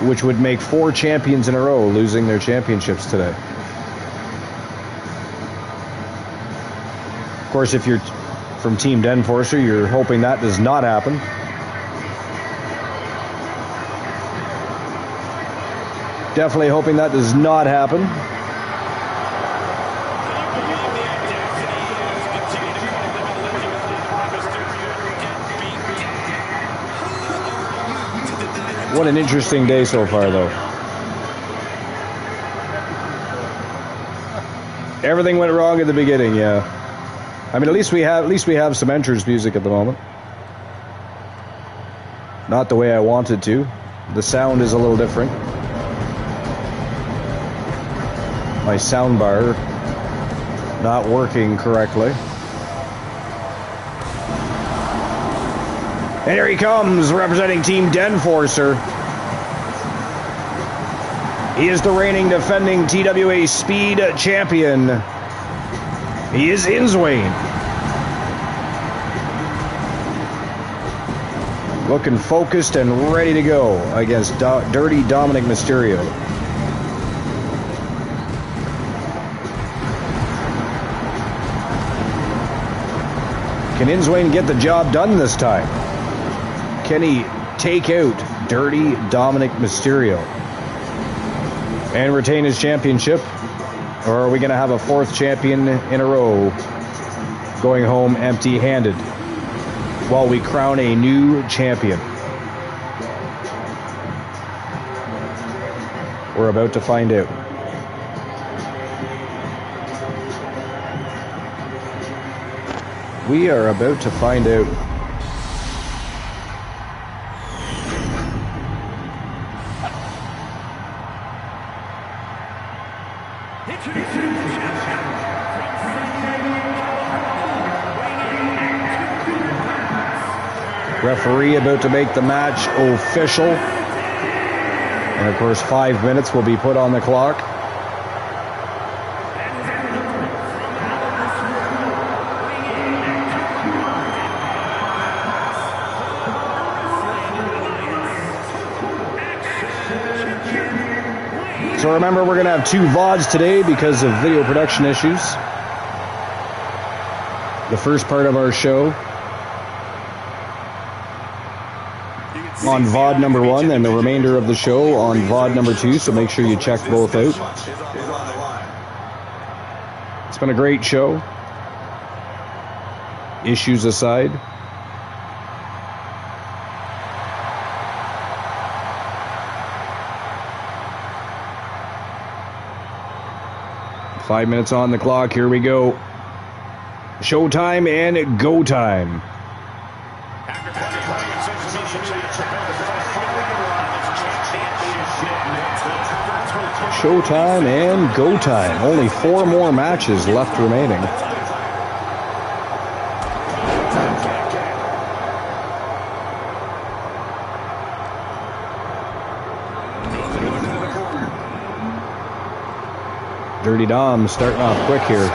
which would make 4 champions in a row losing their championships today? Of course, if you're from Team Denforcer, you're hoping that does not happen. Definitely hoping that does not happen. What an interesting day so far, though. Everything went wrong at the beginning, yeah. I mean, at least we have some entrance music at the moment. Not the way I wanted to. The sound is a little different. My soundbar not working correctly. And here he comes, representing Team Denforcer. He is the reigning defending TWA Speed Champion. He is Inswain. Looking focused and ready to go against Dirty Dominic Mysterio. Can Inswain get the job done this time? Can he take out Dirty Dominic Mysterio and retain his championship? Or are we going to have a 4th champion in a row going home empty-handed while we crown a new champion? We're about to find out. We are about to find out. Referee about to make the match official. And of course, 5 minutes will be put on the clock. So remember, we're going to have 2 VODs today because of video production issues. The first part of our show on VOD number 1 and the remainder of the show on VOD number 2, so make sure you check both out. It's been a great show. Issues aside. Five minutes on the clock. Here we go. Showtime and go time. Showtime and go time. Only 4 more matches left remaining. Dirty Dom starting off quick here.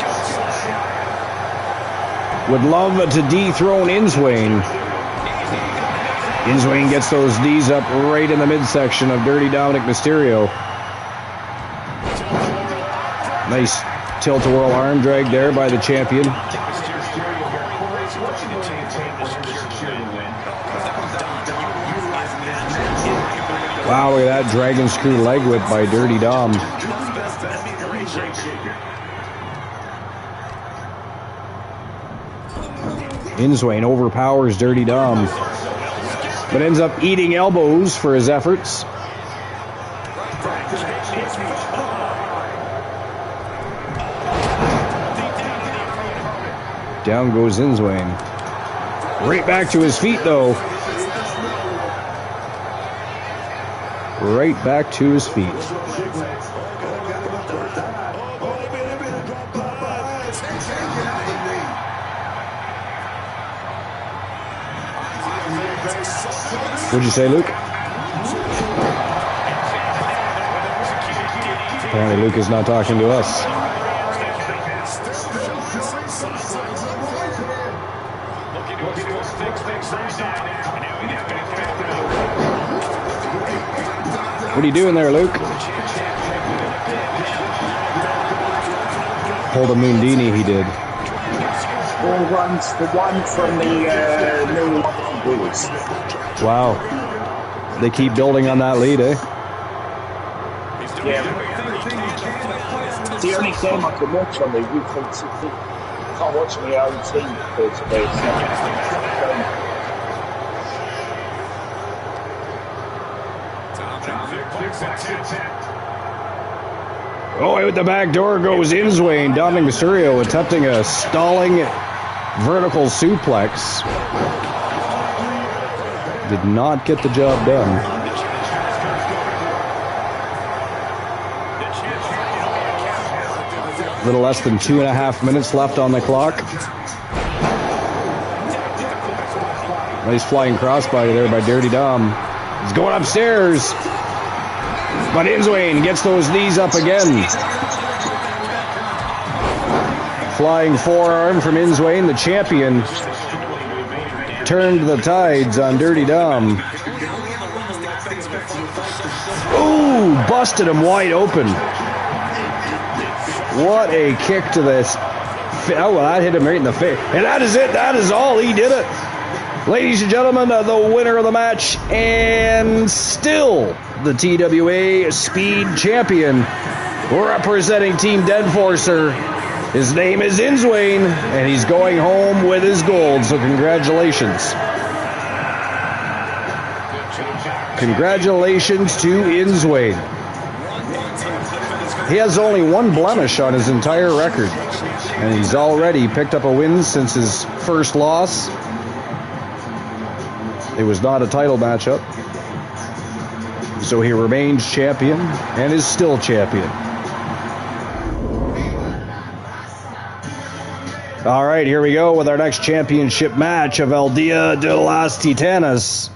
Would love to dethrone Inswain. Inswain gets those knees up right in the midsection of Dirty Dominic Mysterio. Nice tilt-a-whirl arm drag there by the champion. Wow, look at that dragon screw leg whip by Dirty Dom. Inswain overpowers Dirty Dom, but ends up eating elbows for his efforts. Down goes Inswain. Right back to his feet, though. Right back to his feet. What'd you say, Luke? Apparently Luke is not talking to us. What are you doing there, Luke? Pulled a Moondini, he did. All runs the one from the new Bulls. Wow. They keep building on that lead, eh? Yeah. It's the only game I can watch on the UK TV. I can't watch my own team because of this. Oh, out the back door goes Inswain. Dominic Mysterio attempting a stalling vertical suplex. Did not get the job done. A little less than 2.5 minutes left on the clock. Nice flying crossbody there by Dirty Dom. He's going upstairs. But Inswain gets those knees up again. Flying forearm from Inswain, the champion. Turned the tides on Dirty Dom. Ooh, busted him wide open. What a kick to this. Oh, well, that hit him right in the face. And that is it. That is all. He did it. Ladies and gentlemen, the winner of the match, and still the TWA Speed Champion, representing Team Deadforcer. His name is Inswain, and he's going home with his gold, so congratulations. Congratulations to Inswain. He has only one blemish on his entire record, and he's already picked up a win since his first loss. It was not a title matchup. So he remains champion and is still champion. All right, here we go with our next championship match of El Dia de las Titanas.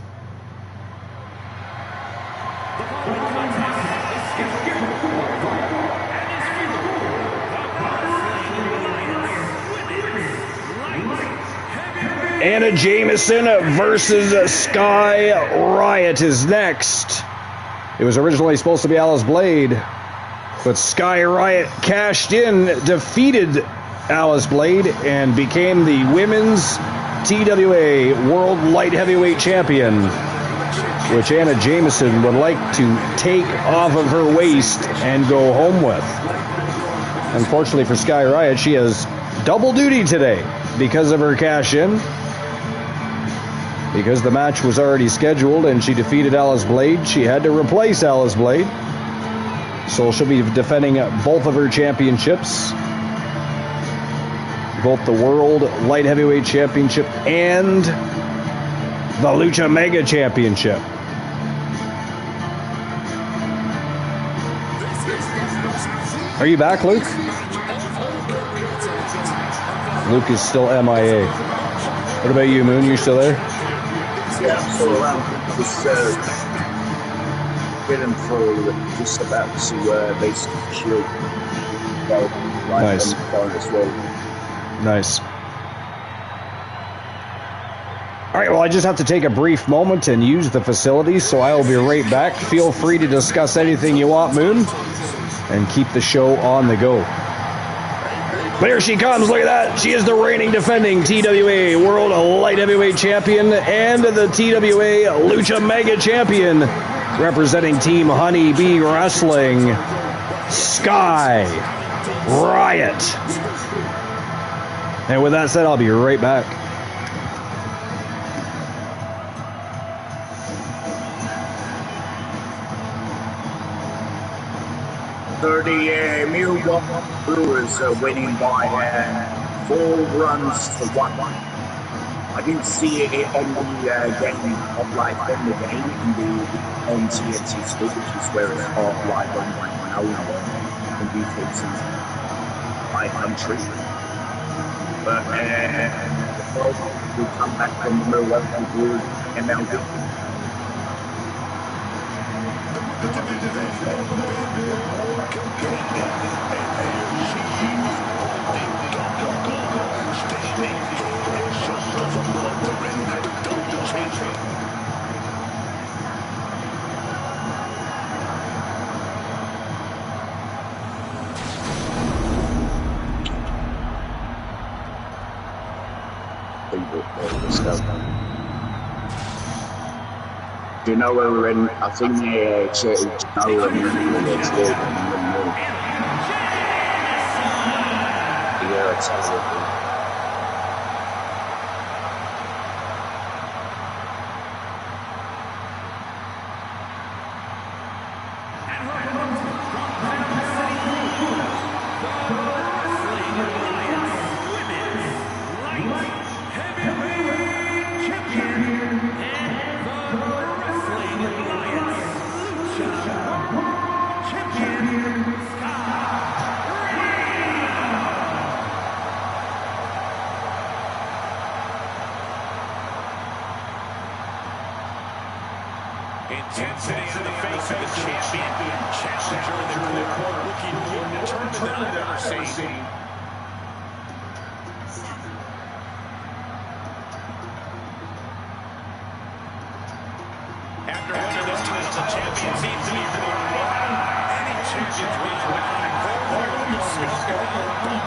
Anna Jameson versus Sky Riot is next. It was originally supposed to be Alice Blade, but Sky Riot cashed in, defeated Alice Blade, and became the Women's TWA World Light Heavyweight Champion. which Anna Jameson would like to take off of her waist and go home with. Unfortunately for Sky Riot, she has double duty today because of her cash-in. Because the match was already scheduled and she defeated Alice Blade, she had to replace Alice Blade. So she'll be defending both of her championships. Both the World Light Heavyweight Championship and the Lucha Mega Championship. Are you back, Luke? Luke is still MIA. What about you, Moon? You still there? Yeah, I'm still around. Just getting through, just about to basically shield. Well, nice. As well. Nice. All right, well, I just have to take a brief moment and use the facilities, so I will be right back. Feel free to discuss anything you want, Moon, and keep the show on the go. But here she comes, look at that. She is the reigning defending TWA World Light Heavyweight Champion and the TWA Lucha Mega Champion, representing Team Honey Bee Wrestling, Sky Riot. And with that said, I'll be right back. So the Milwaukee Brewers are winning by 4 runs to 1. I didn't see it on the game of live on the game on TNT Sports, which is where it's live on computer by country. But we'll come back from the Milwaukee Brewers MLB. Do you know where we're in? I think the Intensity in the face of the champion. Challenger in the corner, looking more determined than I've ever seen. After winning this title, the champion seems to be any champions reach without forward or discovery.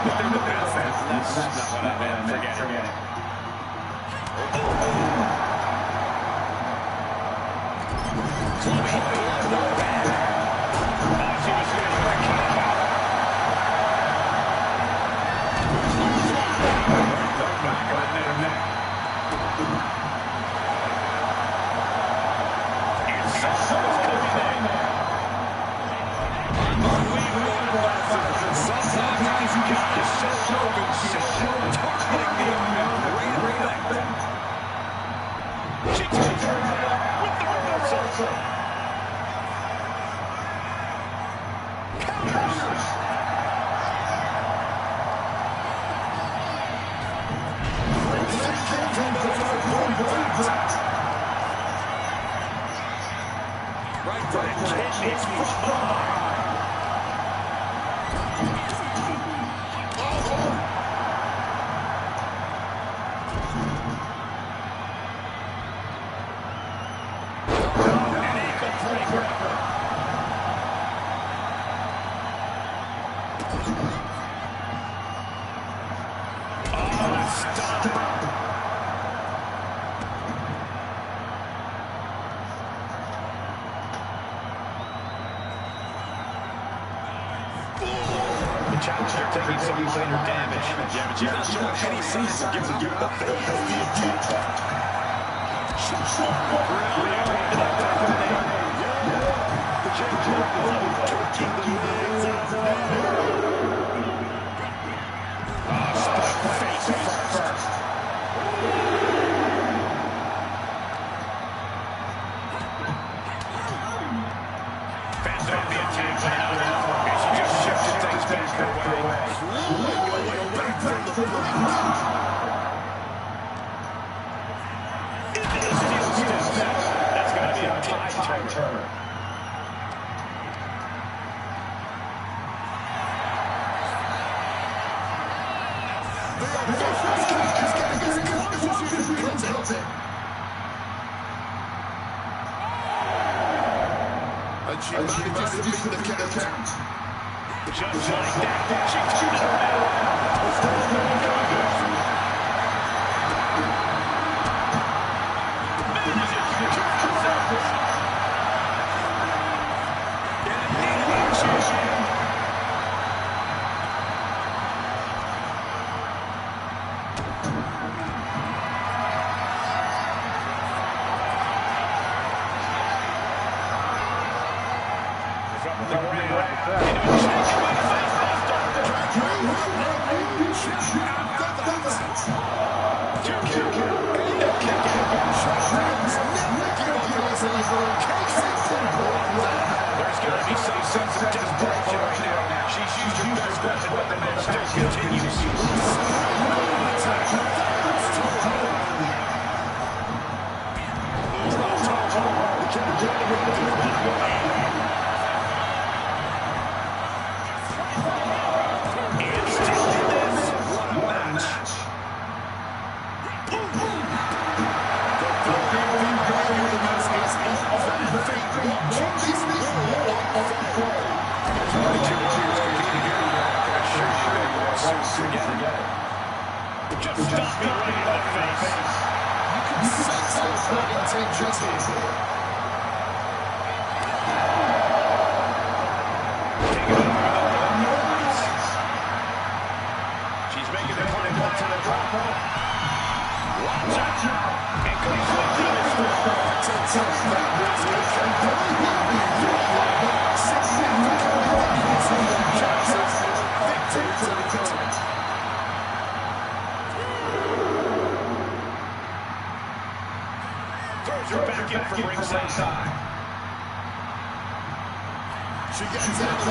But they're the best. That's not what I meant. Forget it. Challenger taking some minor damage. Yeah, but you're not showing any signs of giving you up there. That's going to be a tight turn. And she manages to beat the count. Just like that, she turned it around. There's going to be some sense of desperation right now. She's used her best weapon, but the match still continues. Just stop me right in the face. You can sense that intention. She's making the climb up to the top rope. Watch out. And completely missed her. Throws her back in from ringside. She gets out of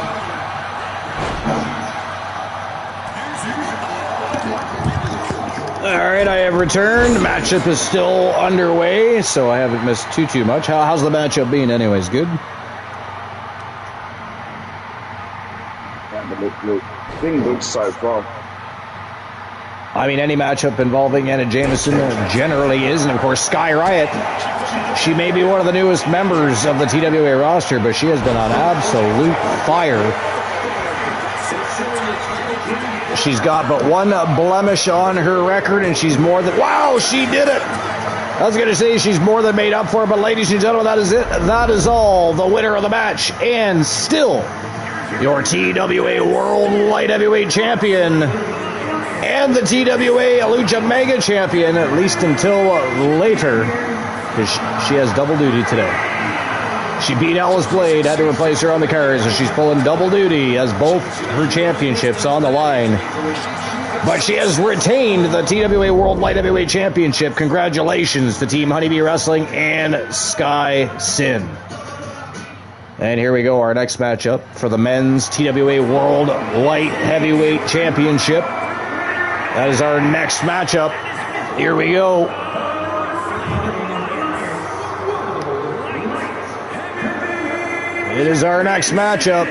All right, I have returned. Matchup is still underway, so I haven't missed too much. How's the matchup been anyways? Good? Thing looks so far. I mean, any matchup involving Anna Jameson generally is, and of course, Sky Riot. She may be one of the newest members of the TWA roster, but she has been on absolute fire. She's got but one blemish on her record, and she's more than... Wow, she did it! I was going to say she's more than made up for it, but ladies and gentlemen, that is it. That is all. The winner of the match, and still your TWA World Light Heavyweight Champion and the TWA Lucha Mega Champion, at least until later, because she has double duty today. She beat Alice Blade, had to replace her on the card, so she's pulling double duty as both her championships on the line. But she has retained the TWA World Light Heavyweight Championship. Congratulations to Team Honeybee Wrestling and Sky Sin. And here we go, our next matchup for the men's TWA World Light Heavyweight Championship. That is our next matchup. Here we go. It is our next matchup.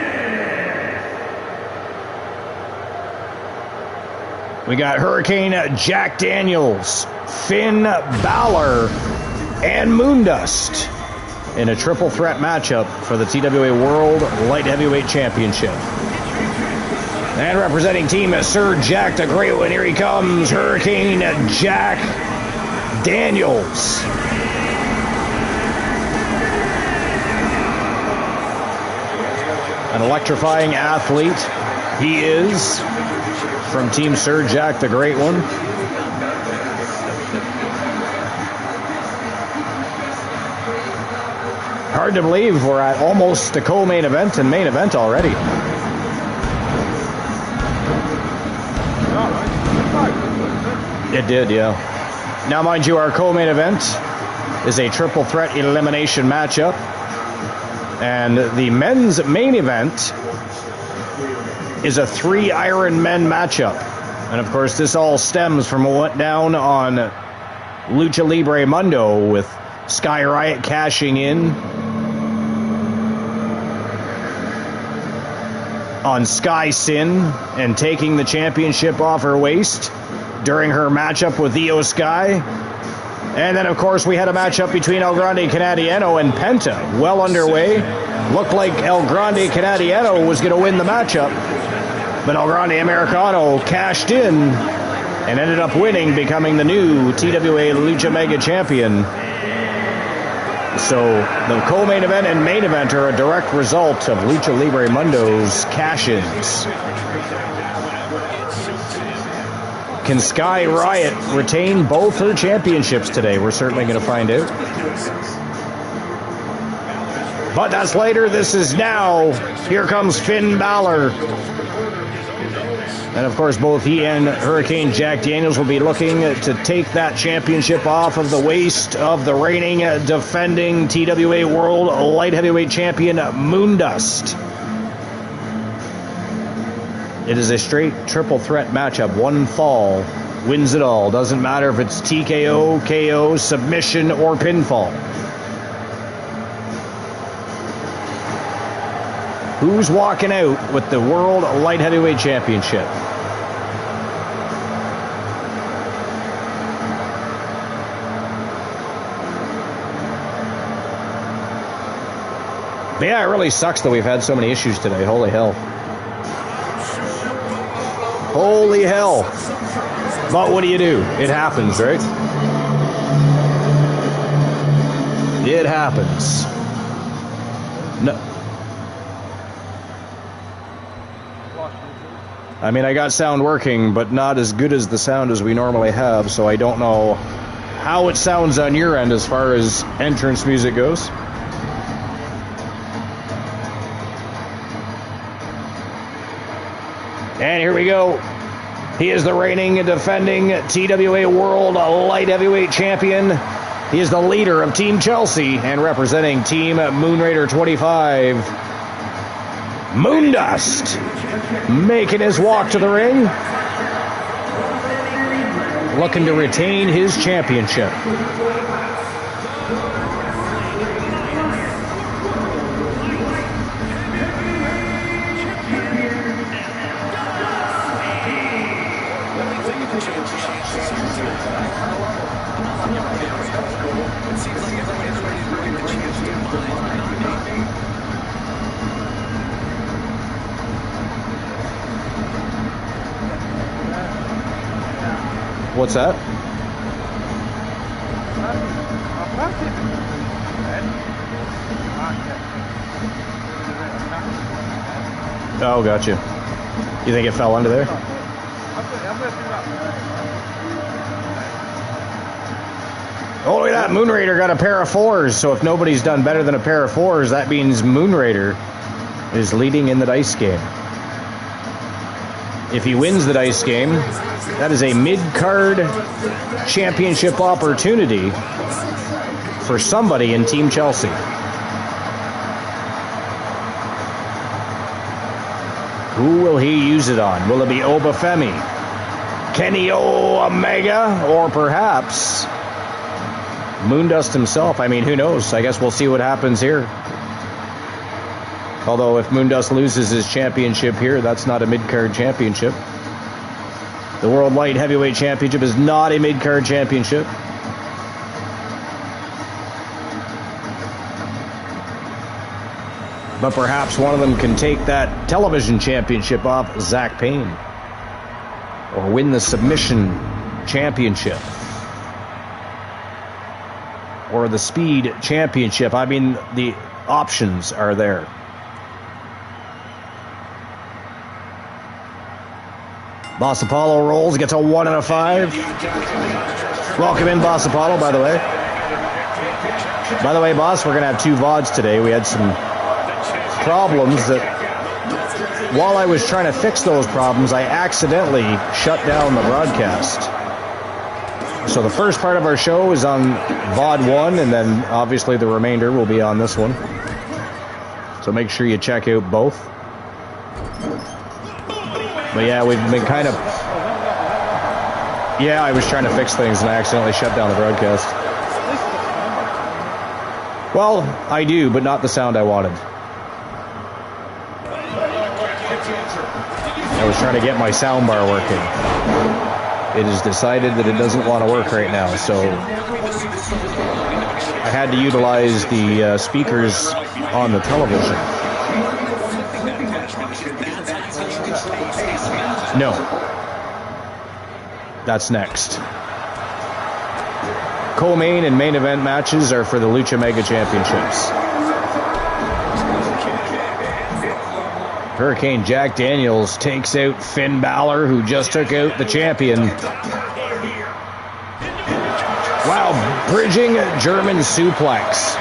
We got Hurricane Jack Daniels, Finn Balor, and Moondust in a triple threat matchup for the TWA World Light Heavyweight Championship. And representing Team Sir Jack the Great One, here he comes, Hurricane Jack Daniels. An electrifying athlete, He is from Team Sir Jack, the Great One. Hard to believe we're at almost the co-main event and main event already. It did, yeah. Now, mind you, our co-main event is a triple threat elimination matchup. And the men's main event is a 3 Iron Men matchup. And of course, this all stems from what went down on Lucha Libre Mundo with Sky Riot cashing in on Sky Sin and taking the championship off her waist during her matchup with Io Sky. And then, of course, we had a matchup between El Grande Canadiano and Penta, well underway. Looked like El Grande Canadiano was going to win the matchup, but El Grande Americano cashed in and ended up winning, becoming the new TWA Lucha Mega Champion. So the co-main event and main event are a direct result of Lucha Libre Mundo's cash-ins. Can Sky Riot retain both her championships today? We're certainly going to find out. But that's later. This is now. Here comes Finn Balor. And of course, both he and Hurricane Jack Daniels will be looking to take that championship off of the waist of the reigning, defending TWA World Light Heavyweight Champion, Moondust. It is a straight triple threat matchup. One fall wins it all. Doesn't matter if it's TKO, KO, submission, or pinfall. Who's walking out with the World Light Heavyweight Championship? But yeah, it really sucks that we've had so many issues today. Holy hell. Holy hell. But what do you do? It happens, right? It happens. No. I mean, I got sound working, but not as good as the sound as we normally have, so I don't know how it sounds on your end as far as entrance music goes. And here we go. He is the reigning and defending TWA World Light Heavyweight Champion. He is the leader of Team Chelsea and representing Team Moonraider 25. Moondust making his walk to the ring, looking to retain his championship. What's that? Oh, gotcha. You think it fell under there? Oh, look at that. Moonraider got a pair of 4s. So if nobody's done better than a pair of 4s, that means Moonraider is leading in the dice game. If he wins the dice game, that is a mid-card championship opportunity for somebody in Team Chelsea. Who will he use it on? Will it be Obafemi, Kenny Omega, or perhaps Moondust himself? I mean, who knows? I guess we'll see what happens here. Although if Moondust loses his championship here, that's not a mid-card championship. The World Light Heavyweight Championship is not a mid-card championship. But perhaps one of them can take that television championship off Zach Payne. Or win the submission championship. Or the speed championship. I mean, the options are there. Boss Apollo rolls, gets a 1 and a 5. Welcome in, Boss Apollo, by the way. By the way, boss, we're going to have 2 VODs today. We had some problems that, while I was trying to fix those problems, I accidentally shut down the broadcast. So the first part of our show is on VOD 1, and then obviously the remainder will be on this one. So make sure you check out both. But yeah, we've been kind of... Yeah, I was trying to fix things and I accidentally shut down the broadcast. Well, I do, but not the sound I wanted. I was trying to get my sound bar working. It has decided that it doesn't want to work right now, so I had to utilize the speakers on the television. No. That's next. Co-main and main event matches are for the Lucha Mega Championships. Hurricane Jack Daniels takes out Finn Balor, who just took out the champion. Wow, bridging German suplex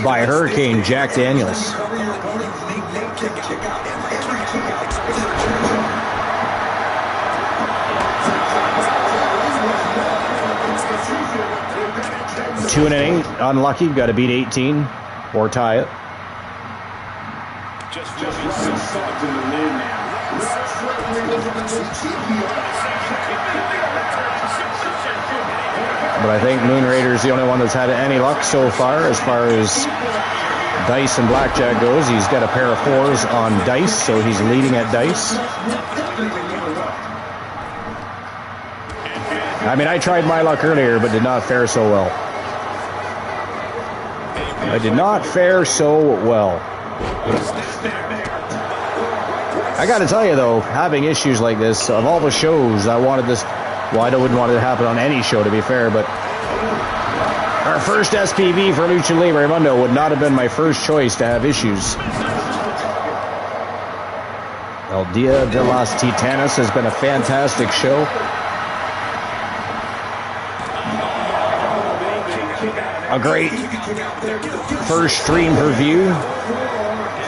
by Hurricane Jack Daniels. Two and an 8, unlucky, got to beat 18 or tie it. But I think Moon Raider's the only one that's had any luck so far as dice and blackjack goes. He's got a pair of 4s on dice, so he's leading at dice. I mean, I tried my luck earlier, but did not fare so well. I did not fare so well. I gotta tell you though, having issues like this, of all the shows, I wanted this, well, I wouldn't want it to happen on any show to be fair, but our first SPV for Lucha Libre Mundo would not have been my first choice to have issues. El Dia de las Titanas has been a fantastic show. A great first stream per view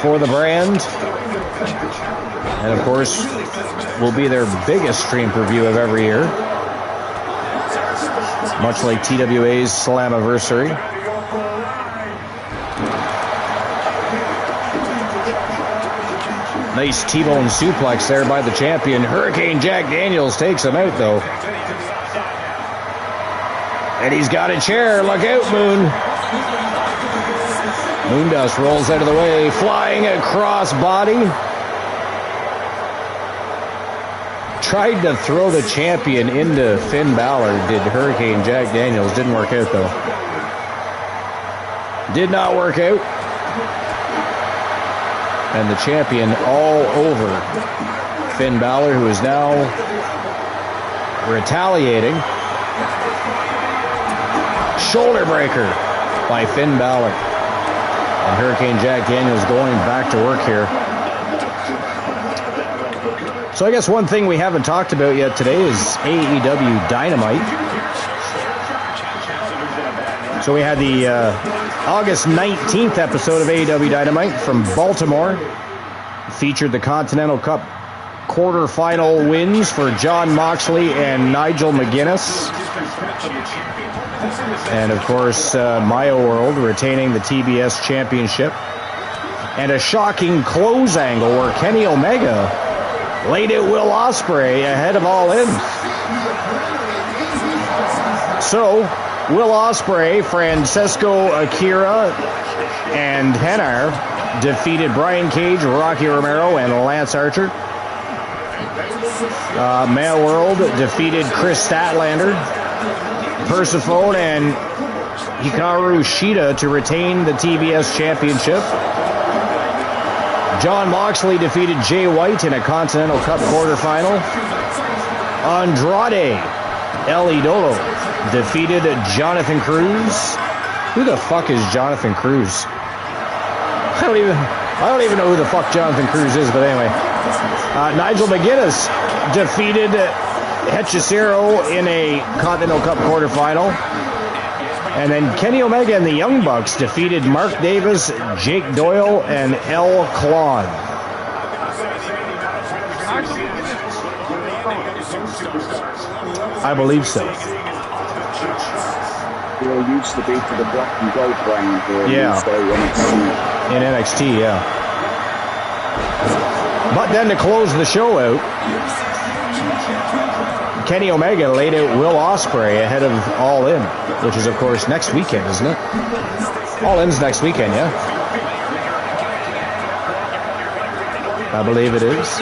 for the brand. And of course, will be their biggest stream per view of every year. Much like TWA's Slammiversary. Nice T-bone suplex there by the champion. Hurricane Jack Daniels takes him out though. And he's got a chair. Look out, Moon. Moondust rolls out of the way, flying across body. Tried to throw the champion into Finn Balor, did Hurricane Jack Daniels. Didn't work out, though. Did not work out. And the champion all over Finn Balor, who is now retaliating. Shoulder breaker by Finn Balor. And Hurricane Jack Daniels going back to work here. So I guess one thing we haven't talked about yet today is AEW Dynamite. So we had the August 19th episode of AEW Dynamite from Baltimore. Featured the Continental Cup quarterfinal wins for Jon Moxley and Nigel McGuinness. And of course, Maya World retaining the TBS Championship. And a shocking close angle where Kenny Omega laid out Will Ospreay ahead of All In. So, Will Ospreay, Francesco Akira, and Henar defeated Brian Cage, Rocky Romero, and Lance Archer. Maya World defeated Chris Statlander, Persephone, and Hikaru Shida to retain the TBS Championship. Jon Moxley defeated Jay White in a Continental Cup quarterfinal. Andrade El Idolo defeated Jonathan Cruz. Who the fuck is Jonathan Cruz? I don't even know who the fuck Jonathan Cruz is, but anyway. Nigel McGuinness defeated Hechicero in a Continental Cup quarterfinal. And then Kenny Omega and the Young Bucks defeated Mark Davis, Jake Doyle, and L. Klon. I believe so. It used to be for the black and gold brand. Yeah. In NXT, yeah. But then to close the show out, Kenny Omega laid out Will Ospreay ahead of All In, which is, of course, next weekend, isn't it? All In's next weekend, yeah? I believe it is.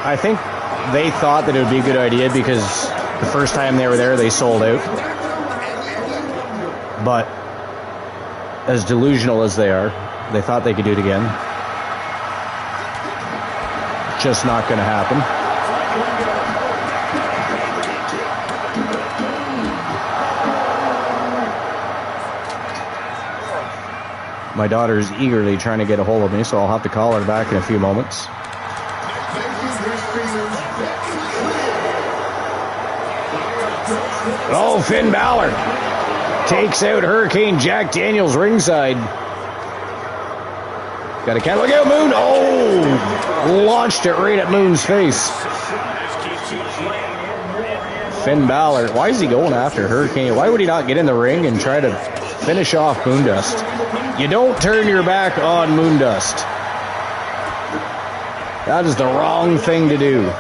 I think they thought that it would be a good idea because the first time they were there, they sold out. But as delusional as they are, they thought they could do it again. Just not going to happen. My daughter's eagerly trying to get a hold of me, so I'll have to call her back in a few moments. Oh, Finn Balor takes out Hurricane Jack Daniels ringside. Got a count. Look out, Moon. Oh, launched it right at Moon's face. Finn Balor. Why is he going after Hurricane? Why would he not get in the ring and try to finish off Moondust? You don't turn your back on Moondust. That is the wrong thing to do.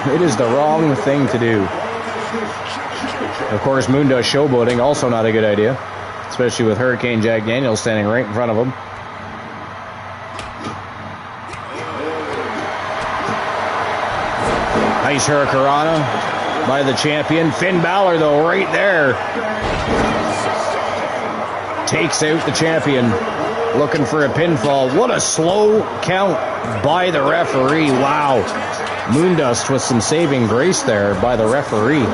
It is the wrong thing to do. Of course, Mundo showboating, also not a good idea. Especially with Hurricane Jack Daniels standing right in front of him. Nice Hurricanrana by the champion. Finn Balor, though, right there. Takes out the champion. Looking for a pinfall. What a slow count by the referee. Wow. Moondust with some saving grace there by the referee.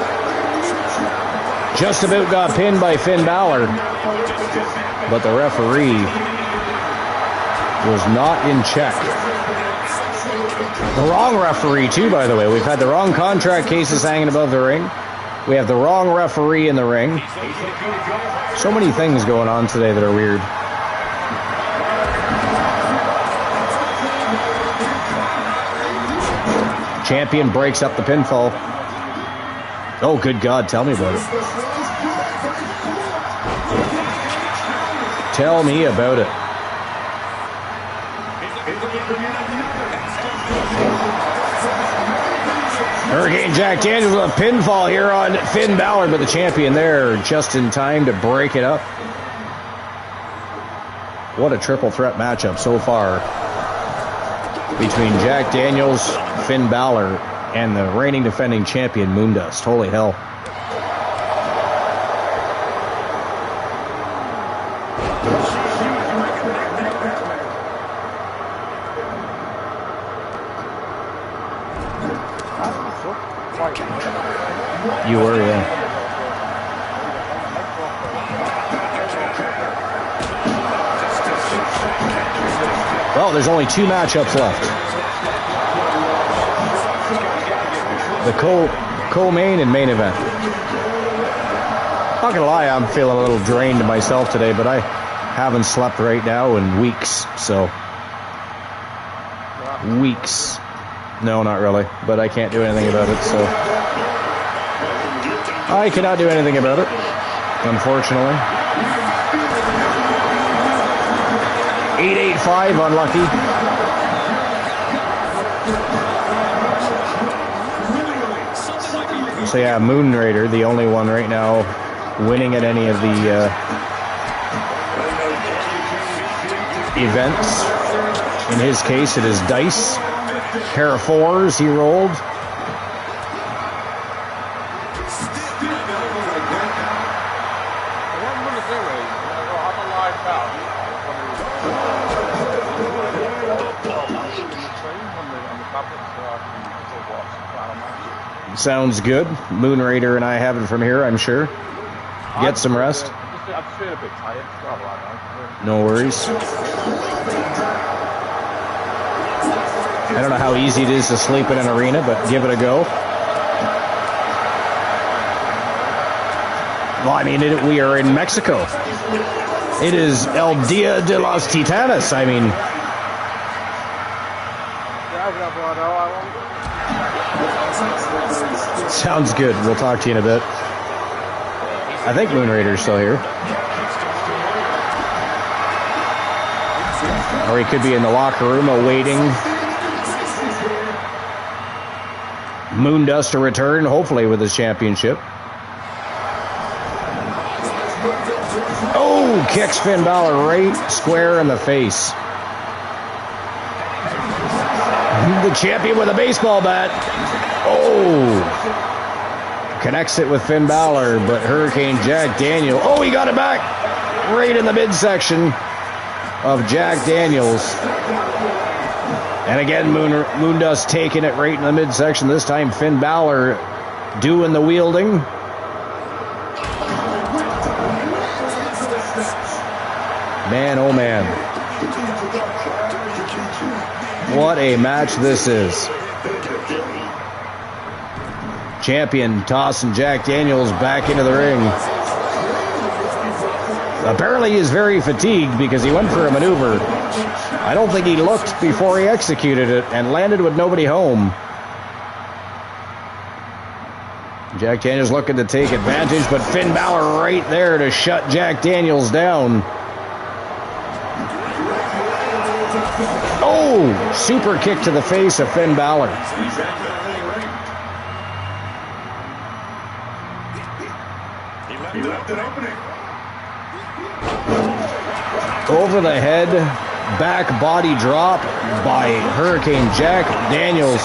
Just about got pinned by Finn Balor, but the referee was not in check. The wrong referee too, by the way. We've had the wrong contract cases hanging above the ring. We have the wrong referee in the ring. So many things going on today that are weird. Champion breaks up the pinfall. Oh, good God, tell me about it. Tell me about it. Hurricane Jack Daniels with a pinfall here on Finn Balor, but the champion there just in time to break it up. What a triple threat matchup so far between Jack Daniels, Finn Balor, and the reigning defending champion Moondust. Holy hell. You were, yeah. Well, there's only two matchups left. The co-main and main event. Not gonna lie, I'm feeling a little drained myself today, but I haven't slept right now in weeks, so. Weeks. No, not really, but I can't do anything about it, so. I cannot do anything about it, unfortunately. 885, unlucky. So yeah, Moon Raider, the only one right now winning at any of the events. In his case, it is dice. Pair of fours he rolled. Sounds good. Moon Raider and I have it from here, I'm sure. Get some rest. I'm just feeling a bit tired. No worries. I don't know how easy it is to sleep in an arena, but give it a go. Well, I mean, we are in Mexico. It is El Dia de los Titanes. I mean, sounds good. We'll talk to you in a bit. I think Moon Raider's still here. Or he could be in the locker room awaiting Moondust to return, hopefully with his championship. Oh, kicks Finn Balor right square in the face. The champion with a baseball bat. Oh. Connects it with Finn Balor, but Hurricane Jack Daniel. Oh, he got it back right in the midsection of Jack Daniels. And again, Moondust taking it right in the midsection. This time, Finn Balor doing the wielding. Man, oh man. What a match this is. Champion tossing Jack Daniels back into the ring. Apparently he's very fatigued because he went for a maneuver. I don't think he looked before he executed it and landed with nobody home. Jack Daniels looking to take advantage, but Finn Balor right there to shut Jack Daniels down. Oh, super kick to the face of Finn Balor. Over the head, back body drop by Hurricane Jack Daniels.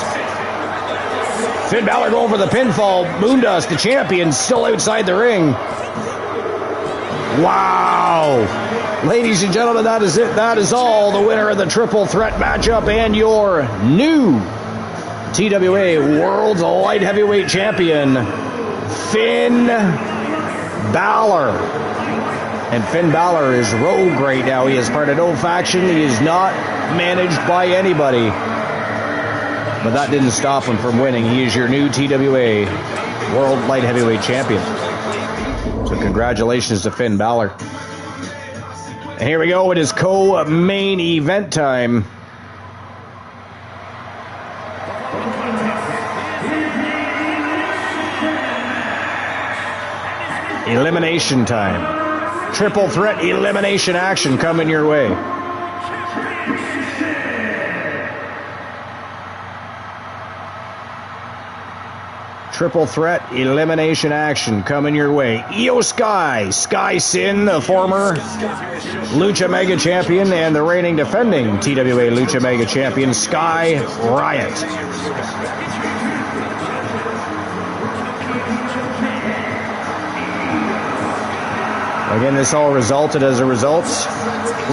Finn Balor going for the pinfall. Moondust, the champion, still outside the ring. Wow. Ladies and gentlemen, that is it. That is all. The winner of the triple threat matchup and your new TWA World's Light Heavyweight Champion, Finn Balor. And Finn Balor is rogue right now. He is part of no faction. He is not managed by anybody. But that didn't stop him from winning. He is your new TWA World Light Heavyweight Champion. So congratulations to Finn Balor. And here we go. It is co-main event time. Elimination time. Triple threat elimination action coming your way. Triple threat elimination action coming your way. Io Sky, Sky Sin, the former Lucha Mega Champion and the reigning defending TWA Lucha Mega Champion, Sky Riot. Again, this all resulted as a result. I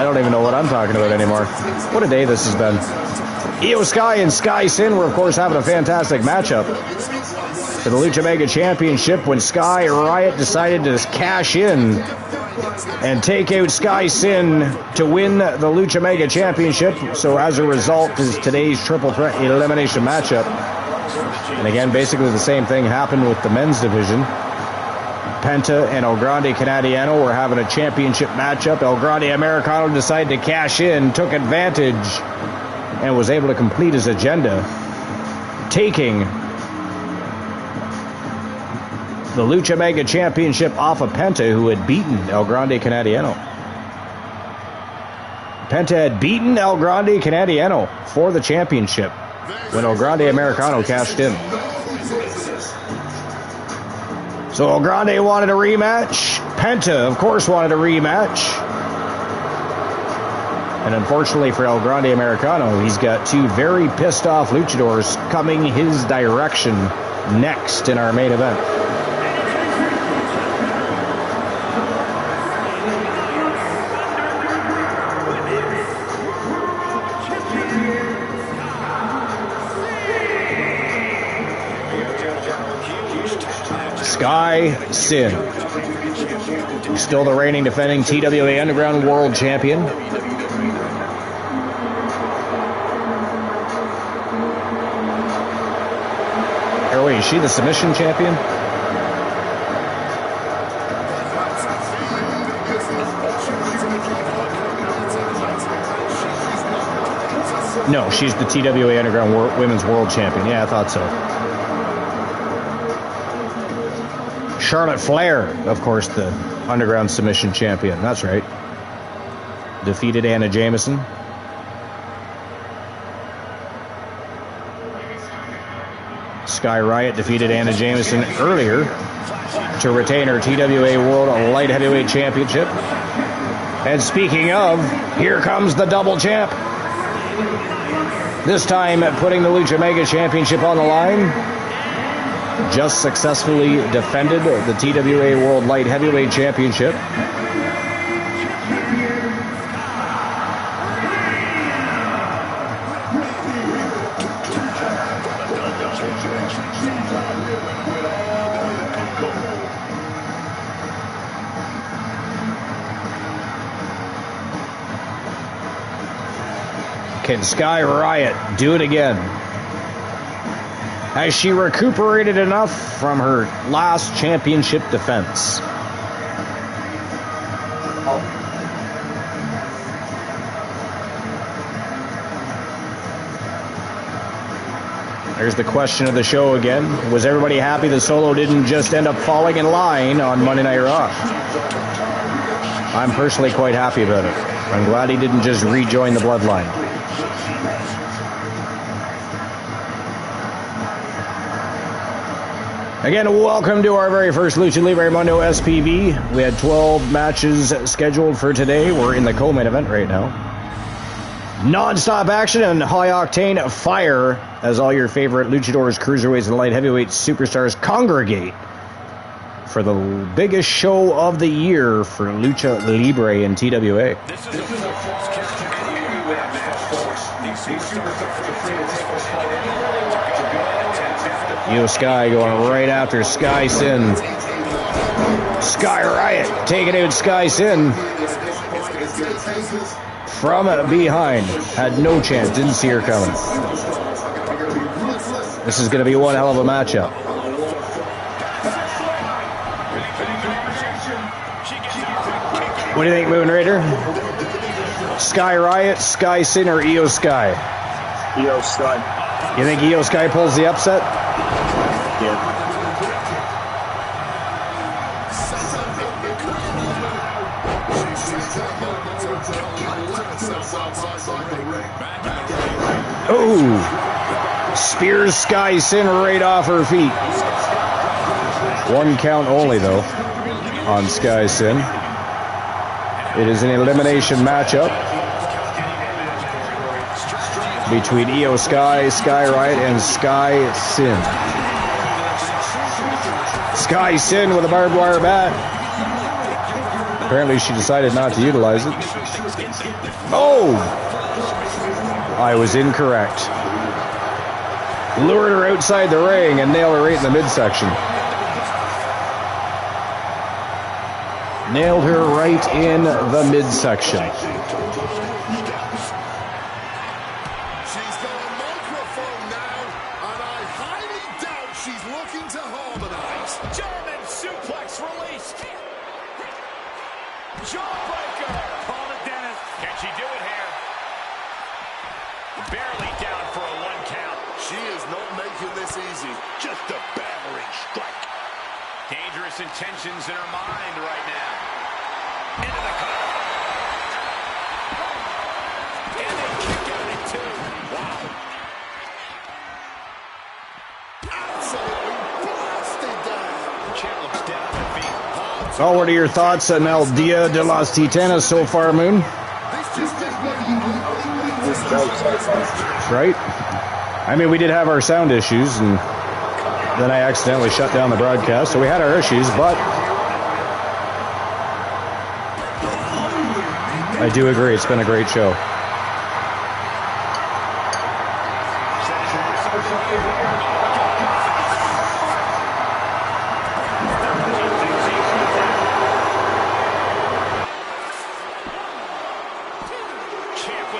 don't even know what I'm talking about anymore. What a day this has been. Io Sky and Sky Sin were, of course, having a fantastic matchup for the Lucha Mega Championship when Sky Riot decided to cash in and take out Sky Sin to win the Lucha Mega Championship. So as a result is today's triple threat elimination matchup. And again, basically the same thing happened with the men's division. Penta and El Grande Canadiano were having a championship matchup. El Grande Americano decided to cash in, took advantage, and was able to complete his agenda, taking the Lucha Mega Championship off of Penta, who had beaten El Grande Canadiano. Penta had beaten El Grande Canadiano for the championship when El Grande Americano cashed in. So El Grande wanted a rematch. Penta, of course, wanted a rematch. And unfortunately for El Grande Americano, he's got two very pissed off luchadors coming his direction next in our main event. Sky Sin, still the reigning defending TWA Underground World Champion. Or wait, is she the submission champion? No, she's the TWA Underground Women's World Champion. Yeah, I thought so. Charlotte Flair, of course, the Underground Submission Champion. That's right. Defeated Anna Jameson. Sky Riot defeated Anna Jameson earlier to retain her TWA World Light Heavyweight Championship. And speaking of, here comes the double champ. This time putting the Lucha Mega Championship on the line. Just successfully defended the TWA World Light Heavyweight Championship. Can Sky Riot do it again? Has she recuperated enough from her last championship defense? There's the question of the show again. Was everybody happy the Solo didn't just end up falling in line on Monday Night Raw? I'm personally quite happy about it. I'm glad he didn't just rejoin the Bloodline. Again, welcome to our very first Lucha Libre Mundo SPV. We had 12 matches scheduled for today. We're in the co-main event right now. Non-stop action and high-octane fire as all your favorite Luchadors, Cruiserweights, and Light Heavyweight superstars congregate for the biggest show of the year for Lucha Libre and TWA. This is a false count anywhere with a match force. These superstars Io Sky going right after Sky Sin. Sky Riot taking out Sky Sin from behind. Had no chance, didn't see her coming. This is going to be one hell of a matchup. What do you think, Moon Raider? Sky Riot, Sky Sin, or Io Sky? Io Sky. You think Io Sky pulls the upset? Yeah. Oh! Spears Sky Sin right off her feet. One count only, though, on Sky Sin. It is an elimination matchup between Io Sky, Sky Riot, and Sky Sin. Sky Sin with a barbed wire bat. Apparently she decided not to utilize it. Oh! I was incorrect. Lured her outside the ring and nailed her right in the midsection. Nailed her right in the midsection. She's got a microphone now, and I highly doubt she's looking to harmonize. German suplex released. Jawbreaker. Call it, Dennis. Can she do it here? Barely down for a 1 count. She is not making this easy. Just a battering strike. Dangerous intentions in her mind right now. Into the cover. And they kick out at 2. Wow. Absolutely blasted down. Champ looks down at feet. Oh, what are your thoughts on El Dia de las Titanas so far, Moon? Right? I mean, we did have our sound issues, and then I accidentally shut down the broadcast, so we had our issues, but I do agree, it's been a great show.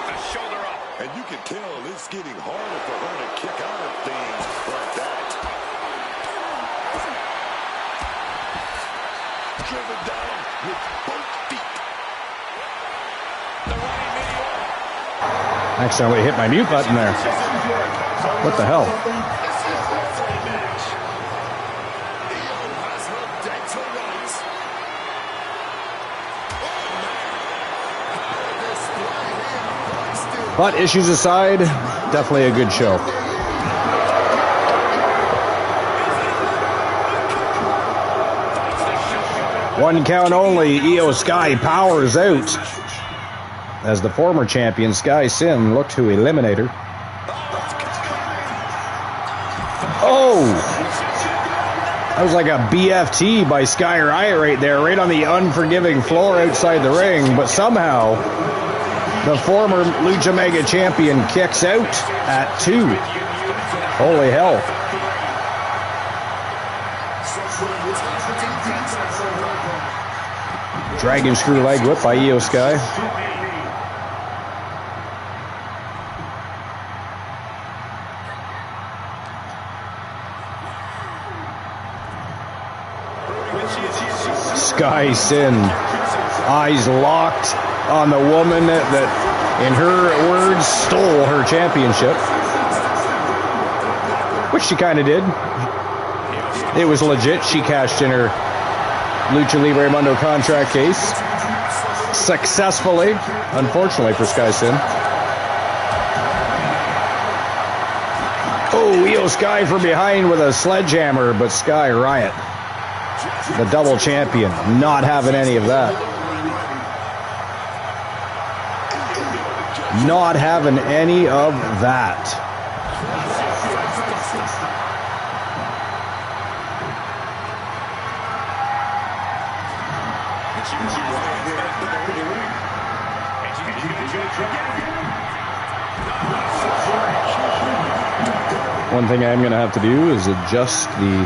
with the shoulder up. And you can tell it's getting harder for her to kick out of things like that. Driven down with both feet. The running meteor. Next time we hit my mute button there. What the hell? But issues aside, definitely a good show. One count only, Io Sky powers out as the former champion Sky Sin looked to eliminate her. Oh! That was like a BFT by Sky Riot right there, right on the unforgiving floor outside the ring, but somehow the former Lucha Mega Champion kicks out at 2. Holy hell. Dragon screw leg whip by Io Sky. Sky Sin, eyes locked on the woman that, in her words, stole her championship. Which she kind of did. It was legit. She cashed in her Lucha Libre Mundo contract case successfully, unfortunately for Sky Sin. Oh, Io Sky from behind with a sledgehammer, but Sky Riot, the double champion, not having any of that. Not having any of that. One thing I'm going to have to do is adjust the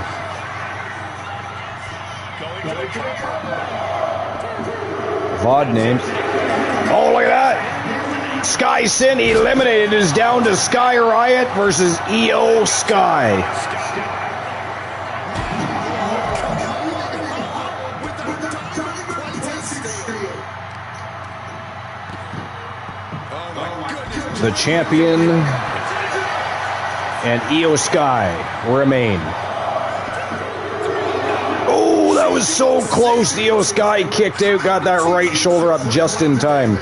VOD names. Oh, look at that! Sky Sin eliminated, is down to Sky Riot versus Io Sky. The champion and Io Sky remain. Oh, that was so close. Io Sky kicked out, got that right shoulder up just in time.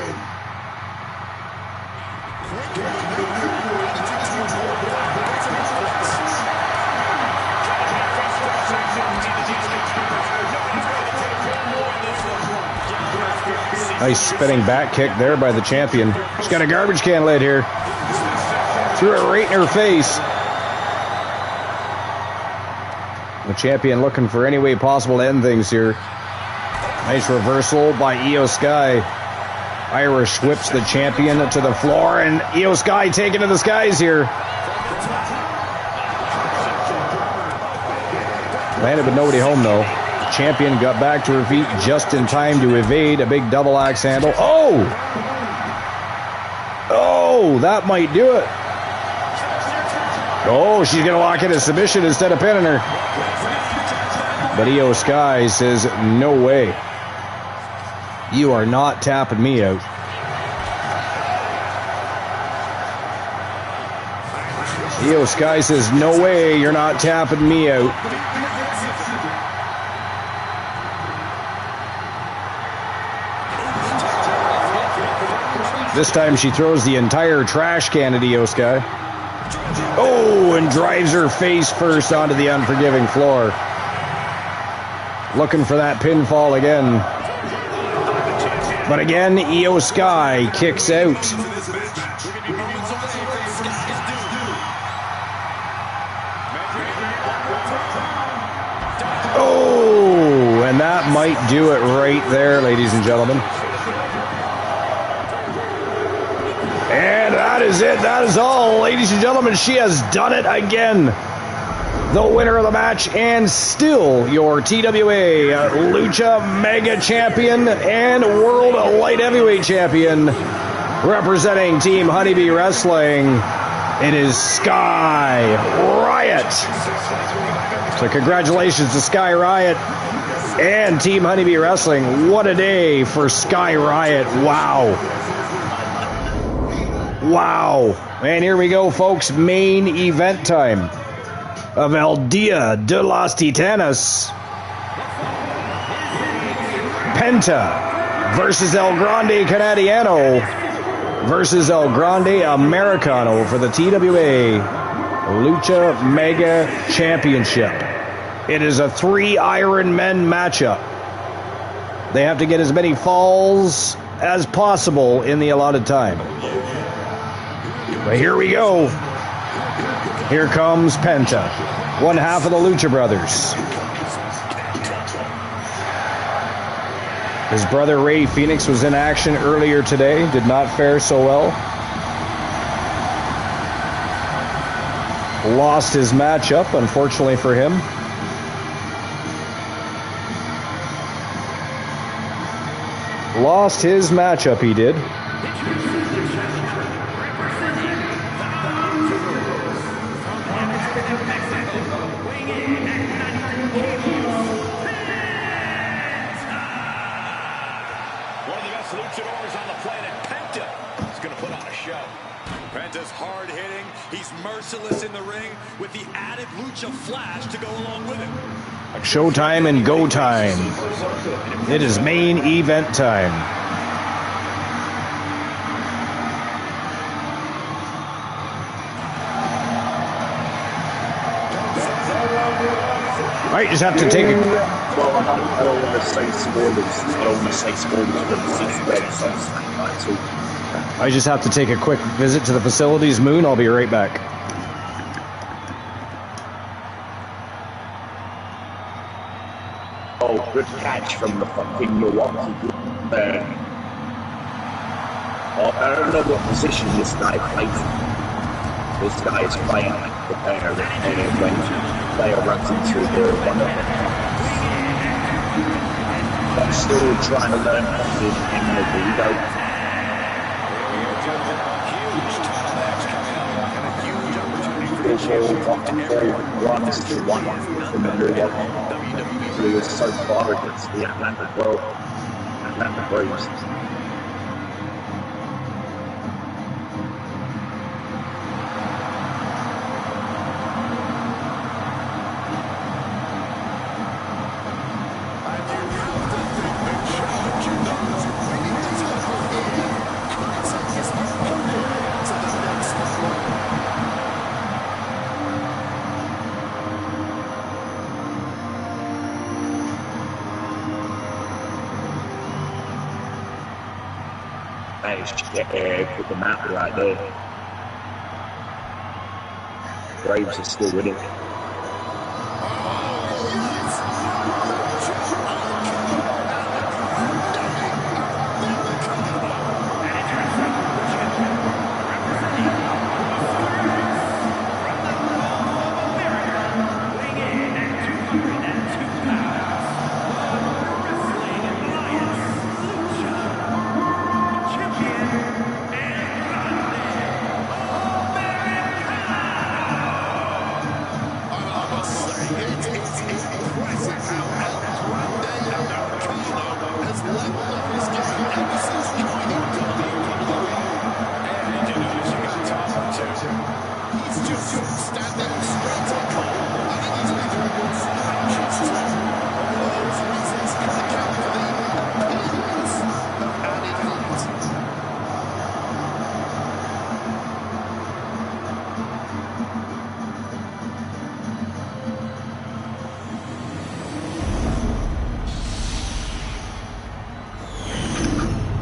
Nice spinning back kick there by the champion. She's got a garbage can lid here. Threw it right in her face. The champion looking for any way possible to end things here. Nice reversal by Io Sky. Irish whips the champion to the floor, and Io Sky taken to the skies here. Landed with nobody home though. Champion got back to her feet just in time to evade a big double axe handle. Oh! Oh, that might do it. Oh, she's going to lock in a submission instead of pinning her. But Io Sky says, no way. You are not tapping me out. Io Sky says, no way, you're not tapping me out. This time she throws the entire trash can at Io Sky. Oh, and drives her face first onto the unforgiving floor. Looking for that pinfall again. But again, Io Sky kicks out. Oh, and that might do it right there, ladies and gentlemen. And that is it. That is all, ladies and gentlemen. She has done it again. The winner of the match and still your TWA Lucha Mega Champion and World Light Heavyweight Champion, Representing Team Honeybee Wrestling, it is Sky Riot. So congratulations to Sky Riot and Team Honeybee Wrestling. What a day for Sky Riot. Wow. Wow. And here we go, folks. Main event time of El Dia de los Titanes. Penta versus El Grande Canadiano versus El Grande Americano for the TWA Lucha Mega Championship. It is a 3 Iron Men matchup. They have to get as many falls as possible in the allotted time. But here we go. Here comes Penta, one half of the Lucha Brothers. His brother Ray Phoenix was in action earlier today, did not fare so well. Lost his matchup, unfortunately for him. Lost his matchup, he did. Luchadors on the planet, Penta is going to put on a show. Penta's hard-hitting. He's merciless in the ring with the added Lucha flash to go along with it. Showtime and go time. It is main event time. I just have to take a... I don't want to say spoilers. I don't want to say spoilers, but it's I just have to take a quick visit to the facilities. Moon, I'll be right back. Oh, good catch from the fucking Milwaukee. I don't know what position this guy plays. This guy is playing like the player when the player runs into the one of them. I'm still trying to learn how to do MLB. Runs to one from the Milwaukee. He was so far against the Atlanta Braves. Put the map right there. Braves are still winning.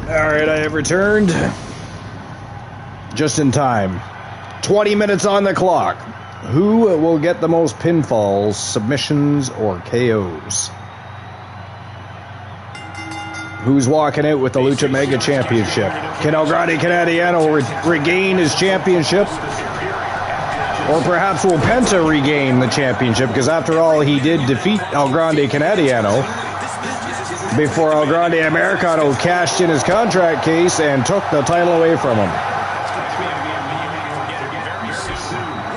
Alright, I have returned just in time. 20 minutes on the clock. Who will get the most pinfalls, submissions, or KOs? Who's walking out with the Lucha Mega Championship? Can El Grande Canadiano regain his championship? Or perhaps will Penta regain the championship? Because after all, he did defeat El Grande Canadiano. before El Grande Americano cashed in his contract case and took the title away from him.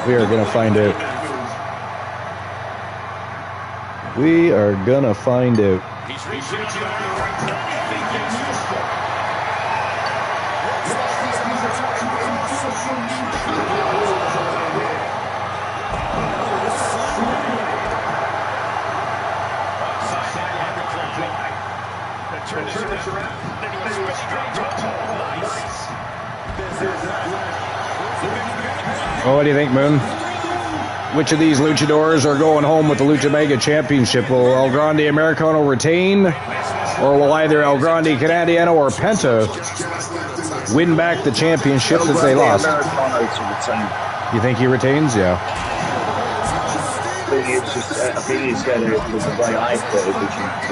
We are going to find out. We are going to find out. Oh, what do you think, Moon? Which of these luchadors are going home with the Lucha Mega Championship? Will El Grande Americano retain? Or will either El Grande Canadiano or Penta win back the championship that they lost? You think he retains? Yeah. I think he's going to, the way I put it,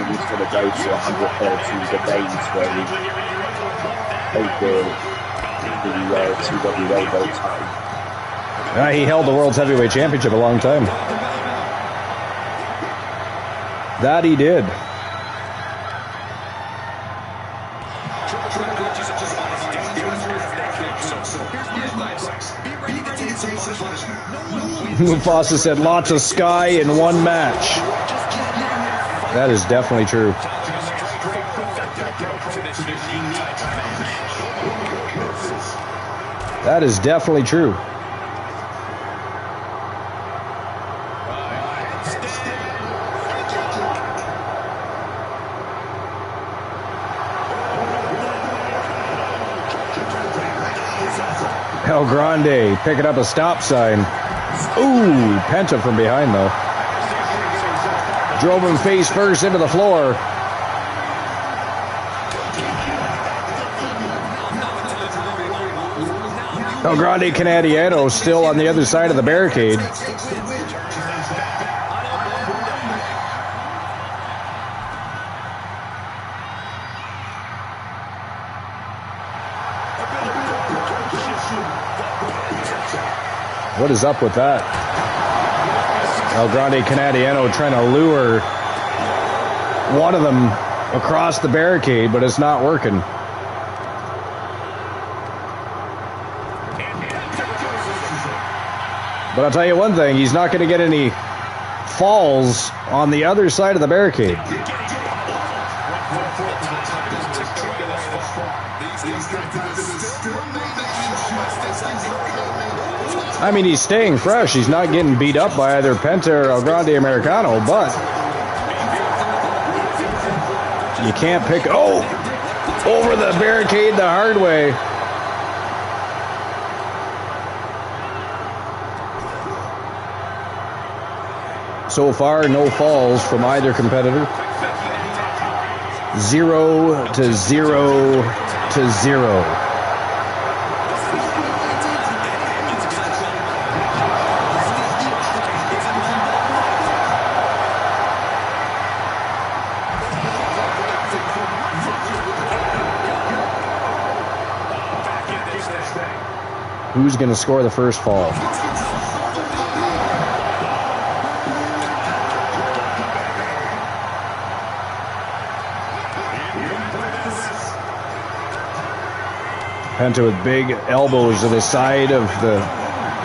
he's going to go to 130 the days where he held the TWA World title. He held the World's Heavyweight Championship a long time. That he did. Mufasa said lots of sky in one match. That is definitely true. That is definitely true. El Grande picking up a stop sign. Ooh, Penta from behind though. Drove him face first into the floor. El Grande Canadiano still on the other side of the barricade. What is up with that? El Grande Canadiano trying to lure one of them across the barricade, but it's not working. But I'll tell you one thing, he's not going to get any falls on the other side of the barricade. I mean, he's staying fresh. He's not getting beat up by either Penta or El Grande Americano, but you can't pick... Oh! Over the barricade the hard way. So far, no falls from either competitor. 0 to 0 to 0. Who's going to score the first fall? Penta with big elbows to the side of the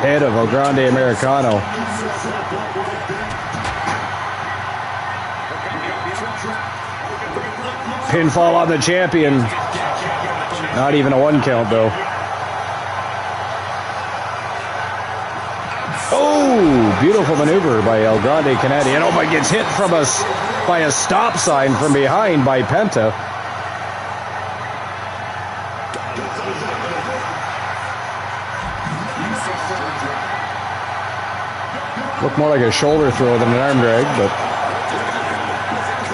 head of El Grande Americano. Pinfall on the champion. Not even a 1 count though. Oh, beautiful maneuver by El Grande Canadiano, but gets hit from by a stop sign from behind by Penta. Looked more like a shoulder throw than an arm drag, but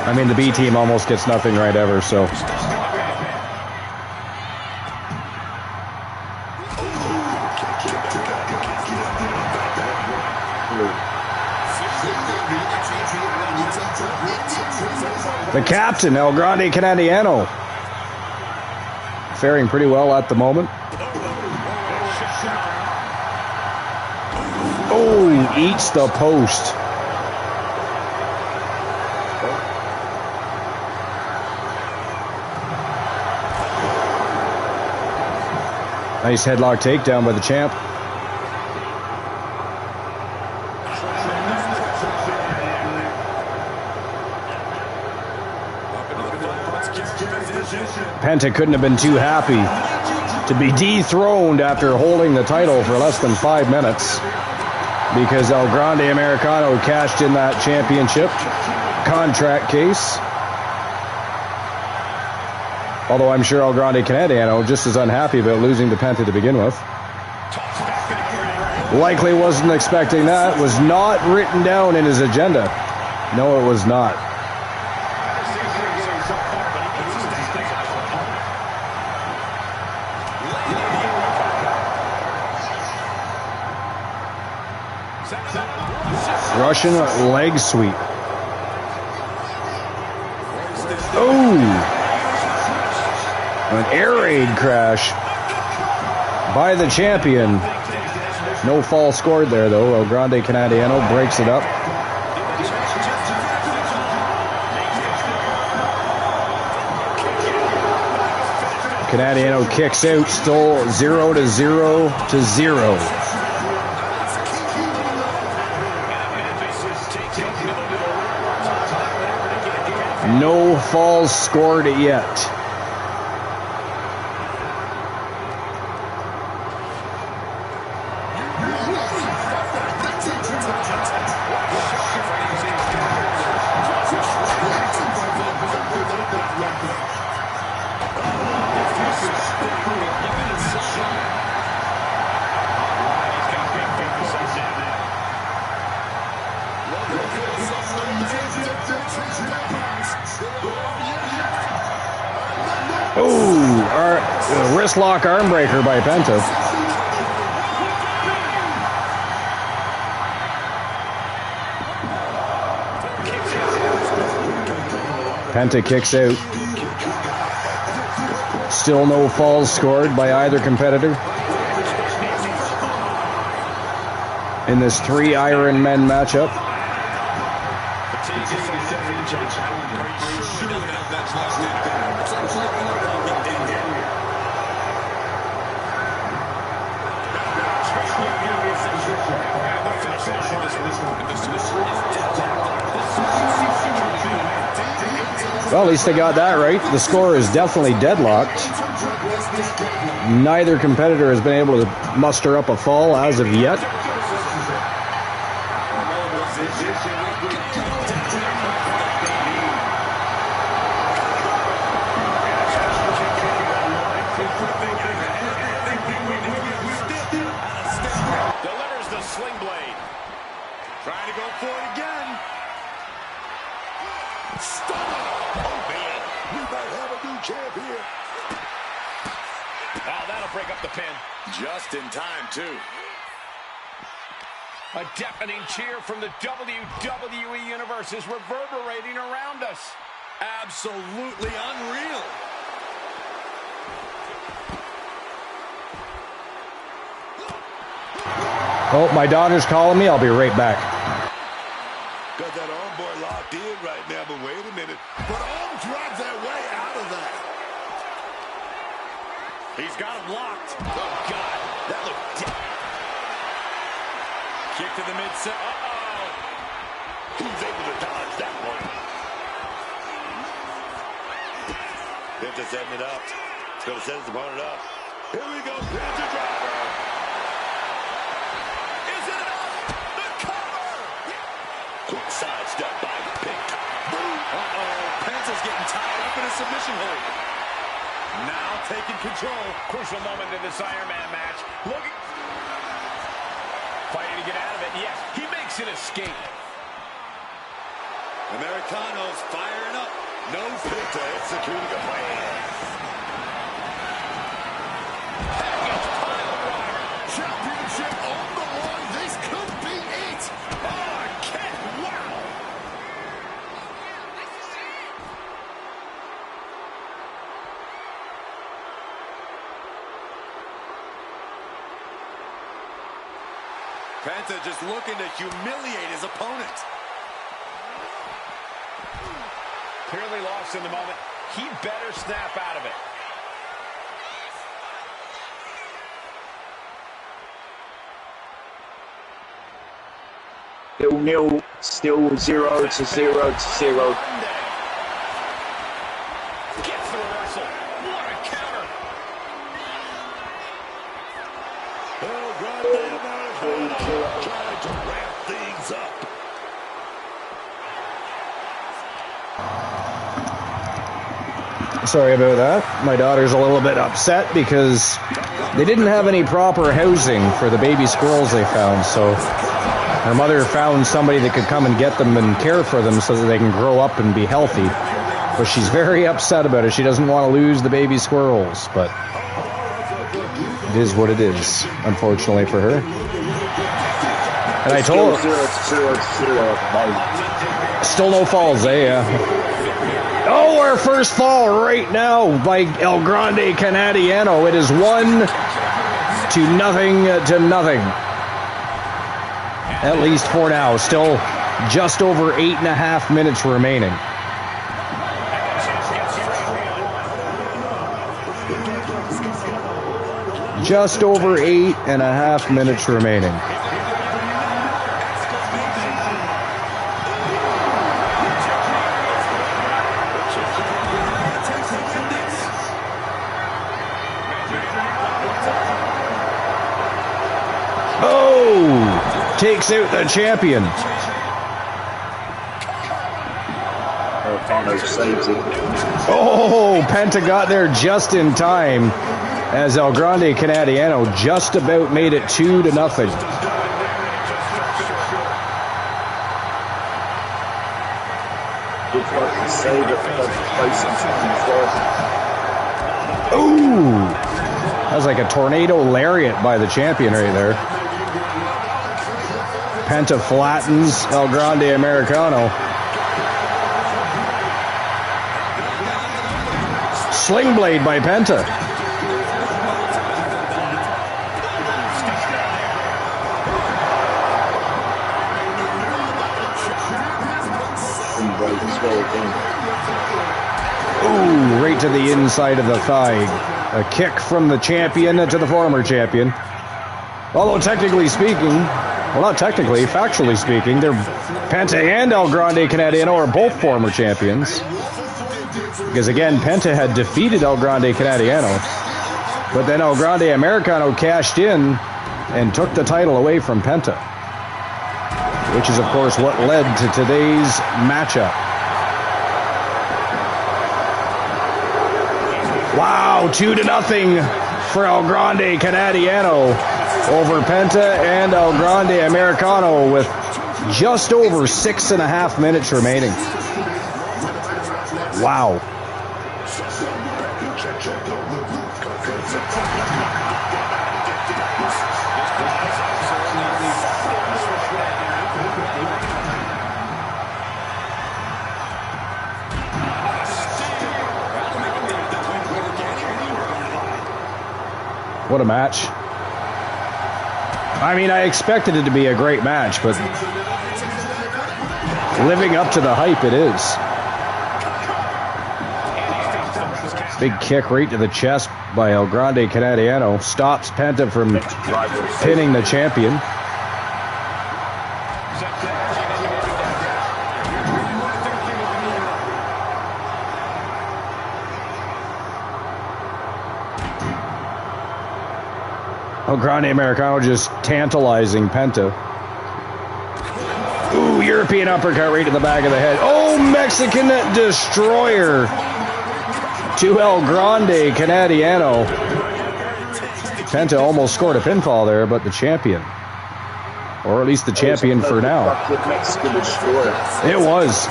I mean the B team almost gets nothing right ever, so. The captain, El Grande Canadiano, faring pretty well at the moment. Oh, eats the post. Nice headlock takedown by the champ. Penta couldn't have been too happy to be dethroned after holding the title for less than 5 minutes, because El Grande Americano cashed in that championship contract case. Although I'm sure El Grande Canadiano just as unhappy about losing to Penta to begin with. Likely wasn't expecting that. Was not written down in his agenda. No, it was not. Russian leg sweep. Oh! An air raid crash by the champion. No fall scored there, though. El Grande Canadiano breaks it up. Canadiano kicks out, still 0-0. No falls scored yet. Wrist lock arm breaker by Penta. Penta kicks out. Still no falls scored by either competitor in this 3 Iron Men matchup. Well, at least they got that right. The score is definitely deadlocked. Neither competitor has been able to muster up a fall as of yet. Delivers the sling blade. Trying to go for it again. Stunner! Oh, man. We might have a new champ here. Oh, that'll break up the pin. Just in time, too. A deafening cheer from the WWE Universe is reverberating around us. Absolutely unreal. Oh, my daughter's calling me. I'll be right back. Got that arm boy locked in right now, but wait a minute. But arm drive their way out of that. He's got him locked. Oh, God. That looked dead. Kick to the midset. Uh-oh. He's able to dodge that one. Penta setting it up. He's going to set his opponent up. Here we go. Penta driver. Is it enough? The cover. Quick sidestep by Penta. Uh-oh. Penta's getting tied up in a submission hold. Now taking control. Crucial moment in this Iron Man match. Looking. Fighting to get out of it. Yes, he makes an escape. Americano's firing up. No Penta executing a plan. Package pile driver. Championship on the line. This could be it. Oh, a kick. Wow. Penta just looking to humiliate his opponent. Clearly lost in the moment. He better snap out of it. Still nil. Still 0-0. Gets the reversal. What a counter. Oh, goddamn, Americano trying to wrap things up. Sorry about that. My daughter's a little bit upset because they didn't have any proper housing for the baby squirrels they found, so her mother found somebody that could come and get them and care for them so that they can grow up and be healthy. But she's very upset about it. She doesn't want to lose the baby squirrels, but it is what it is, unfortunately for her. And I told her, 0-0. still no falls, eh? Yeah. Oh, our first fall right now by El Grande Canadiano. It is 1-0 to nothing. At least for now. Still just over 8.5 minutes remaining. Just over 8.5 minutes remaining. Takes out the champion. Oh, Penta got there just in time as El Grande Canadiano just about made it 2-0. Ooh, that was like a tornado lariat by the champion right there. Penta flattens El Grande Americano. Sling blade by Penta. Ooh, right to the inside of the thigh. A kick from the champion to the former champion. Although technically speaking, well, not technically, factually speaking, they're Penta and El Grande Canadiano are both former champions. Because again, Penta had defeated El Grande Canadiano, but then El Grande Americano cashed in and took the title away from Penta, which is of course what led to today's matchup. Wow, 2-0 for El Grande Canadiano over Penta and El Grande Americano with just over 6.5 minutes remaining. Wow. What a match. I mean, I expected it to be a great match, but living up to the hype it is. Big kick right to the chest by El Grande Canadiano. Stops Penta from pinning the champion. El Grande Americano just tantalizing Penta. Ooh, European uppercut right to the back of the head. Oh, Mexican destroyer to El Grande Canadiano. Penta almost scored a pinfall there, but the champion. Or at least the champion for now. It was.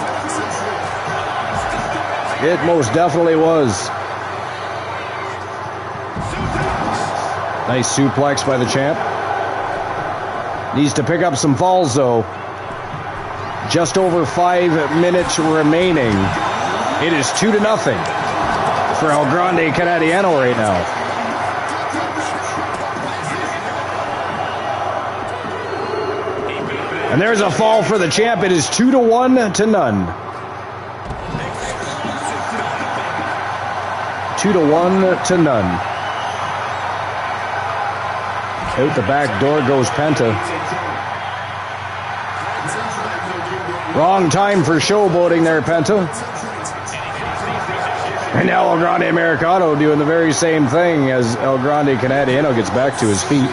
It most definitely was. Nice suplex by the champ. Needs to pick up some falls, though. Just over 5 minutes remaining. It is 2-0 for El Grande Canadiano right now. And there's a fall for the champ. It is 2-1 to none. 2-1 to none. Out the back door goes Penta. Wrong time for showboating there, Penta. And now El Grande Americano doing the very same thing as El Grande Canadiano gets back to his feet.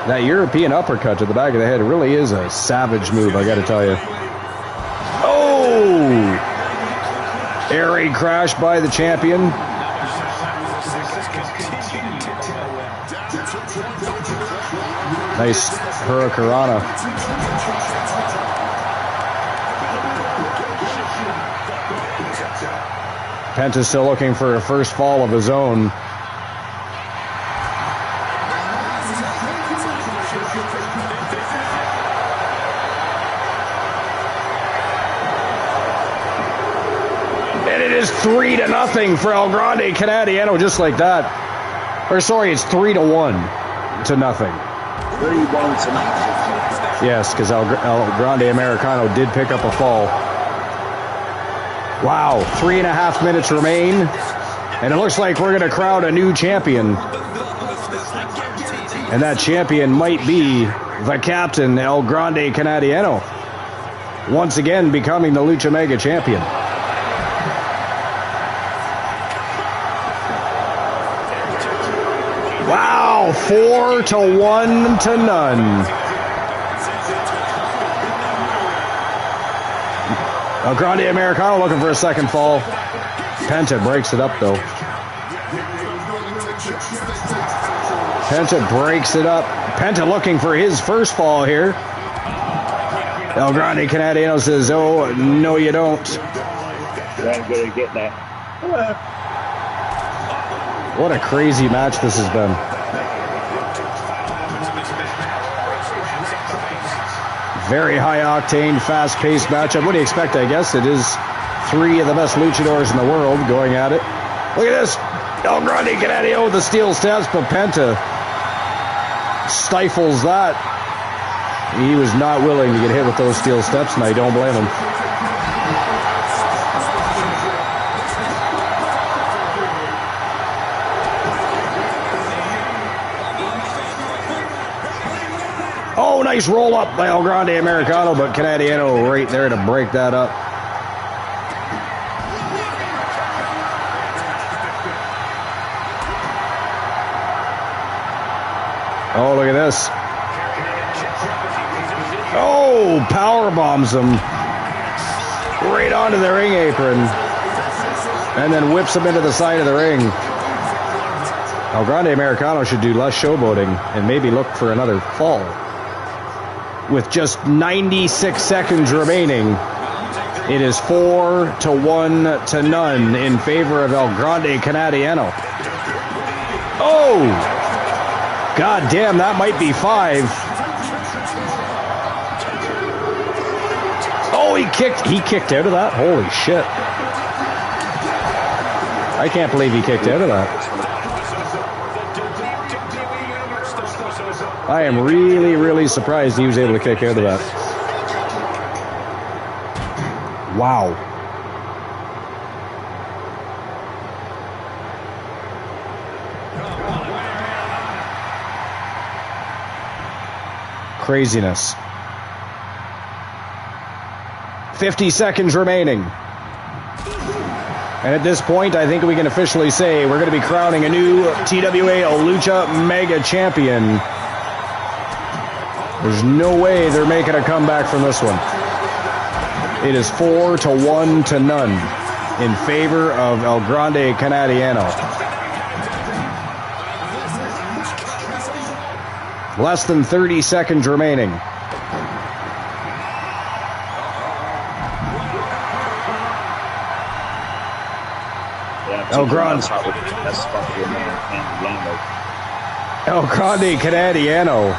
That European uppercut to the back of the head really is a savage move, I gotta tell you. Oh! Air raid crash by the champion. Nice Hurricanrana. Penta's still looking for a first fall of his own. And it is 3-0 for El Grande Canadiano, just like that. Or sorry, it's 3-1 to nothing. 3-1 to nothing. Yes, because El Grande Americano did pick up a fall. Wow, 3.5 minutes remain, and it looks like we're going to crown a new champion. And that champion might be the captain, El Grande Canadiano, once again becoming the Lucha Mega champion. Wow, 4-1 to none. El Grande Americano looking for a second fall. Penta breaks it up, though. Penta breaks it up. Penta looking for his first fall here. El Grande Canadiano says, oh, no, you don't. You ain't going to get that. What a crazy match this has been. Very high-octane, fast-paced matchup. What do you expect, I guess? It is 3 of the best luchadors in the world going at it. Look at this. El Grande Canadiano with the steel steps, but Penta stifles that. He was not willing to get hit with those steel steps, and I don't blame him. Oh, nice roll up by El Grande Americano, but Canadiano right there to break that up. Oh, look at this. Oh, power bombs him right onto the ring apron and then whips him into the side of the ring. El Grande Americano should do less showboating and maybe look for another fall. With just 96 seconds remaining, it is 4-1 to none in favor of El Grande Canadiano. Oh! God damn, that might be 5. Oh, he kicked out of that? Holy shit. I can't believe he kicked out of that. I am really, really surprised he was able to kick out of that. Wow. Craziness. 50 seconds remaining. And at this point, I think we can officially say we're going to be crowning a new TWA Lucha Mega Champion. There's no way they're making a comeback from this one. It is 4-1 to none in favor of El Grande Canadiano. Less than 30 seconds remaining. El Grande Canadiano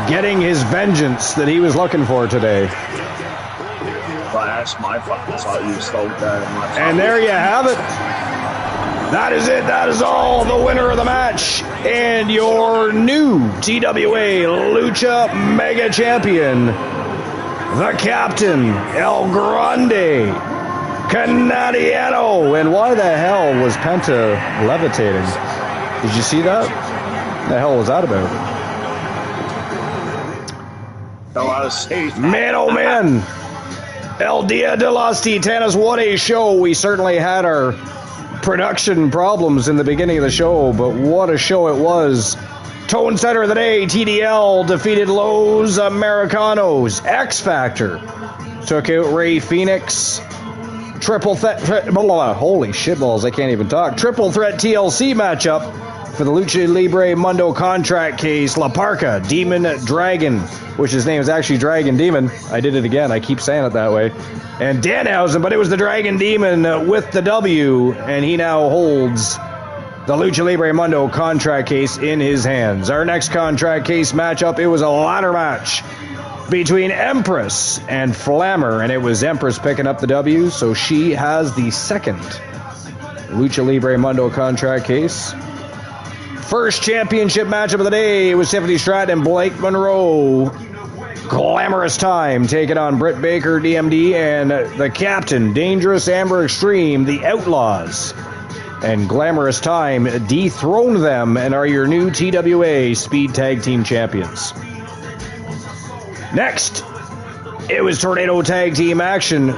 getting his vengeance that he was looking for today. Well, that's my fucking title. You stole that. And there you have it. That is it. That is all. The winner of the match and your new TWA Lucha Mega Champion, the Captain, El Grande Canadiano. And why the hell was Penta levitating? Did you see that? The hell was that about? Man, oh man! El Dia de las Titanas, what a show! We certainly had our production problems in the beginning of the show, but what a show it was. Tone Center of the day, TDL defeated Los Americanos. X Factor took out Ray Phoenix. Triple threat, holy shitballs, I can't even talk. Triple threat TLC matchup for the Lucha Libre Mundo contract case. La Parca, Demon Dragon, which his name is actually Dragon Demon. I did it again, I keep saying it that way. And Danhausen, but it was the Dragon Demon with the W, and he now holds the Lucha Libre Mundo contract case in his hands. Our next contract case matchup, it was a ladder match between Empress and Flammer, and it was Empress picking up the W, so she has the second Lucha Libre Mundo contract case. First championship matchup of the day, it was Tiffany Stratton and Blake Monroe. Glamorous Time taking on Britt Baker, DMD, and the Captain, Dangerous Amber Extreme, the Outlaws. And Glamorous Time dethroned them and are your new TWA Speed Tag Team Champions. Next, it was Tornado Tag Team action.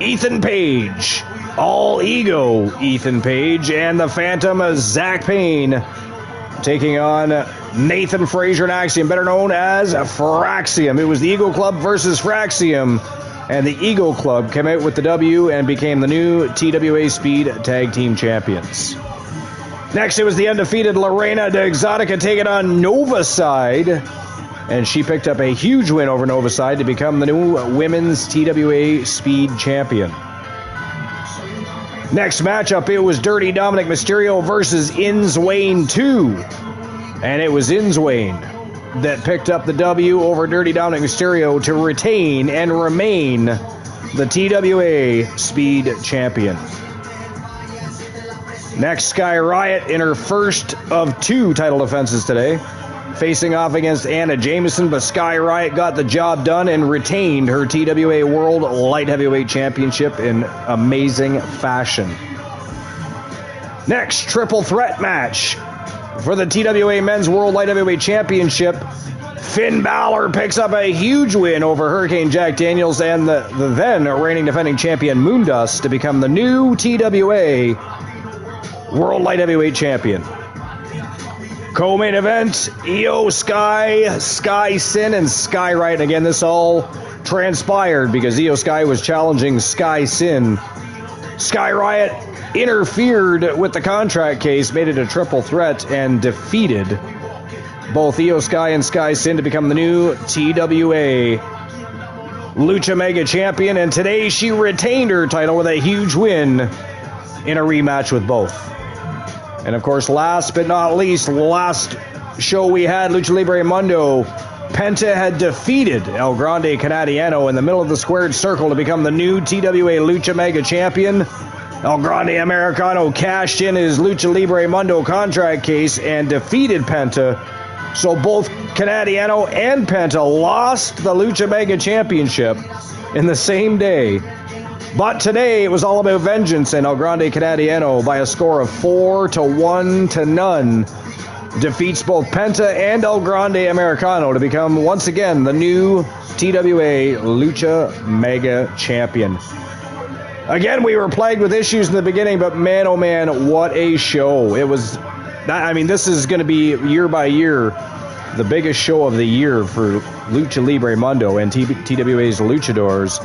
Ethan Page, All Ego Ethan Page, and the Phantom Zach Payne taking on Nathan Frazier and Axiom, better known as Fraxium. It was the Eagle Club versus Fraxium, and the Eagle Club came out with the W and became the new TWA Speed Tag Team Champions. Next, it was the undefeated Lorena de Exotica taking on Nova Side, and she picked up a huge win over Nova Side to become the new Women's TWA Speed Champion. Next matchup, it was Dirty Dominic Mysterio versus Inswain 2. And it was Inswain that picked up the W over Dirty Dominic Mysterio to retain and remain the TWA Speed Champion. Next, Sky Riot in her first of 2 title defenses today, facing off against Anna Jameson, but Sky Riot got the job done and retained her TWA World Light Heavyweight Championship in amazing fashion. Next, triple threat match for the TWA Men's World Light Heavyweight Championship. Finn Balor picks up a huge win over Hurricane Jack Daniels and the then reigning defending champion Mundus to become the new TWA World Light Heavyweight Champion. Co-main event, Io Sky, Sky Sin, and Sky Riot. Again, this all transpired because Io Sky was challenging Sky Sin. Sky Riot interfered with the contract case, made it a triple threat, and defeated both Io Sky and Sky Sin to become the new TWA Lucha Mega Champion. And today she retained her title with a huge win in a rematch with both. And of course, last but not least, last show we had, Lucha Libre Mundo, Penta had defeated El Grande Canadiano in the middle of the squared circle to become the new TWA Lucha Mega Champion. El Grande Americano cashed in his Lucha Libre Mundo contract case and defeated Penta. So both Canadiano and Penta lost the Lucha Mega Championship in the same day. But today, it was all about vengeance, and El Grande Canadiano, by a score of 4-1-0, defeats both Penta and El Grande Americano to become, once again, the new TWA Lucha Mega Champion. Again, we were plagued with issues in the beginning, but man, oh man, what a show. It was, I mean, this is going to be, year by year, the biggest show of the year for Lucha Libre Mundo and TWA's Luchadors.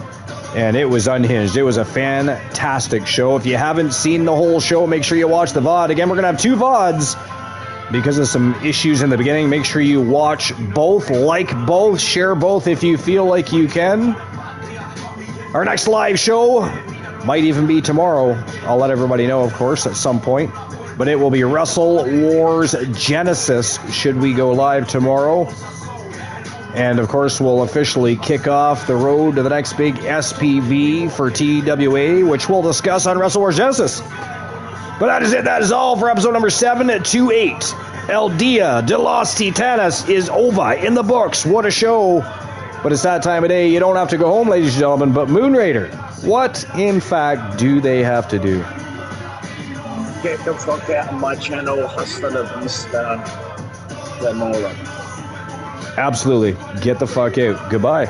And it was unhinged. It was a fantastic show. If you haven't seen the whole show, make sure you watch the VOD. Again, we're going to have 2 VODs because of some issues in the beginning. Make sure you watch both, like both, share both if you feel like you can. Our next live show might even be tomorrow. I'll let everybody know, of course, at some point. But it will be Wrestle Wars Genesis should we go live tomorrow. And, of course, we'll officially kick off the road to the next big SPV for TWA, which we'll discuss on Wrestle Wars Genesis. But that is it. That is all for episode number 728. El Dia de los Titanas is over in the books. What a show. But it's that time of day. You don't have to go home, ladies and gentlemen. But Moon Raider, what, in fact, do they have to do? Get the fuck out of my channel. Hasta la vista. Lenora. Absolutely. Get the fuck out. Goodbye.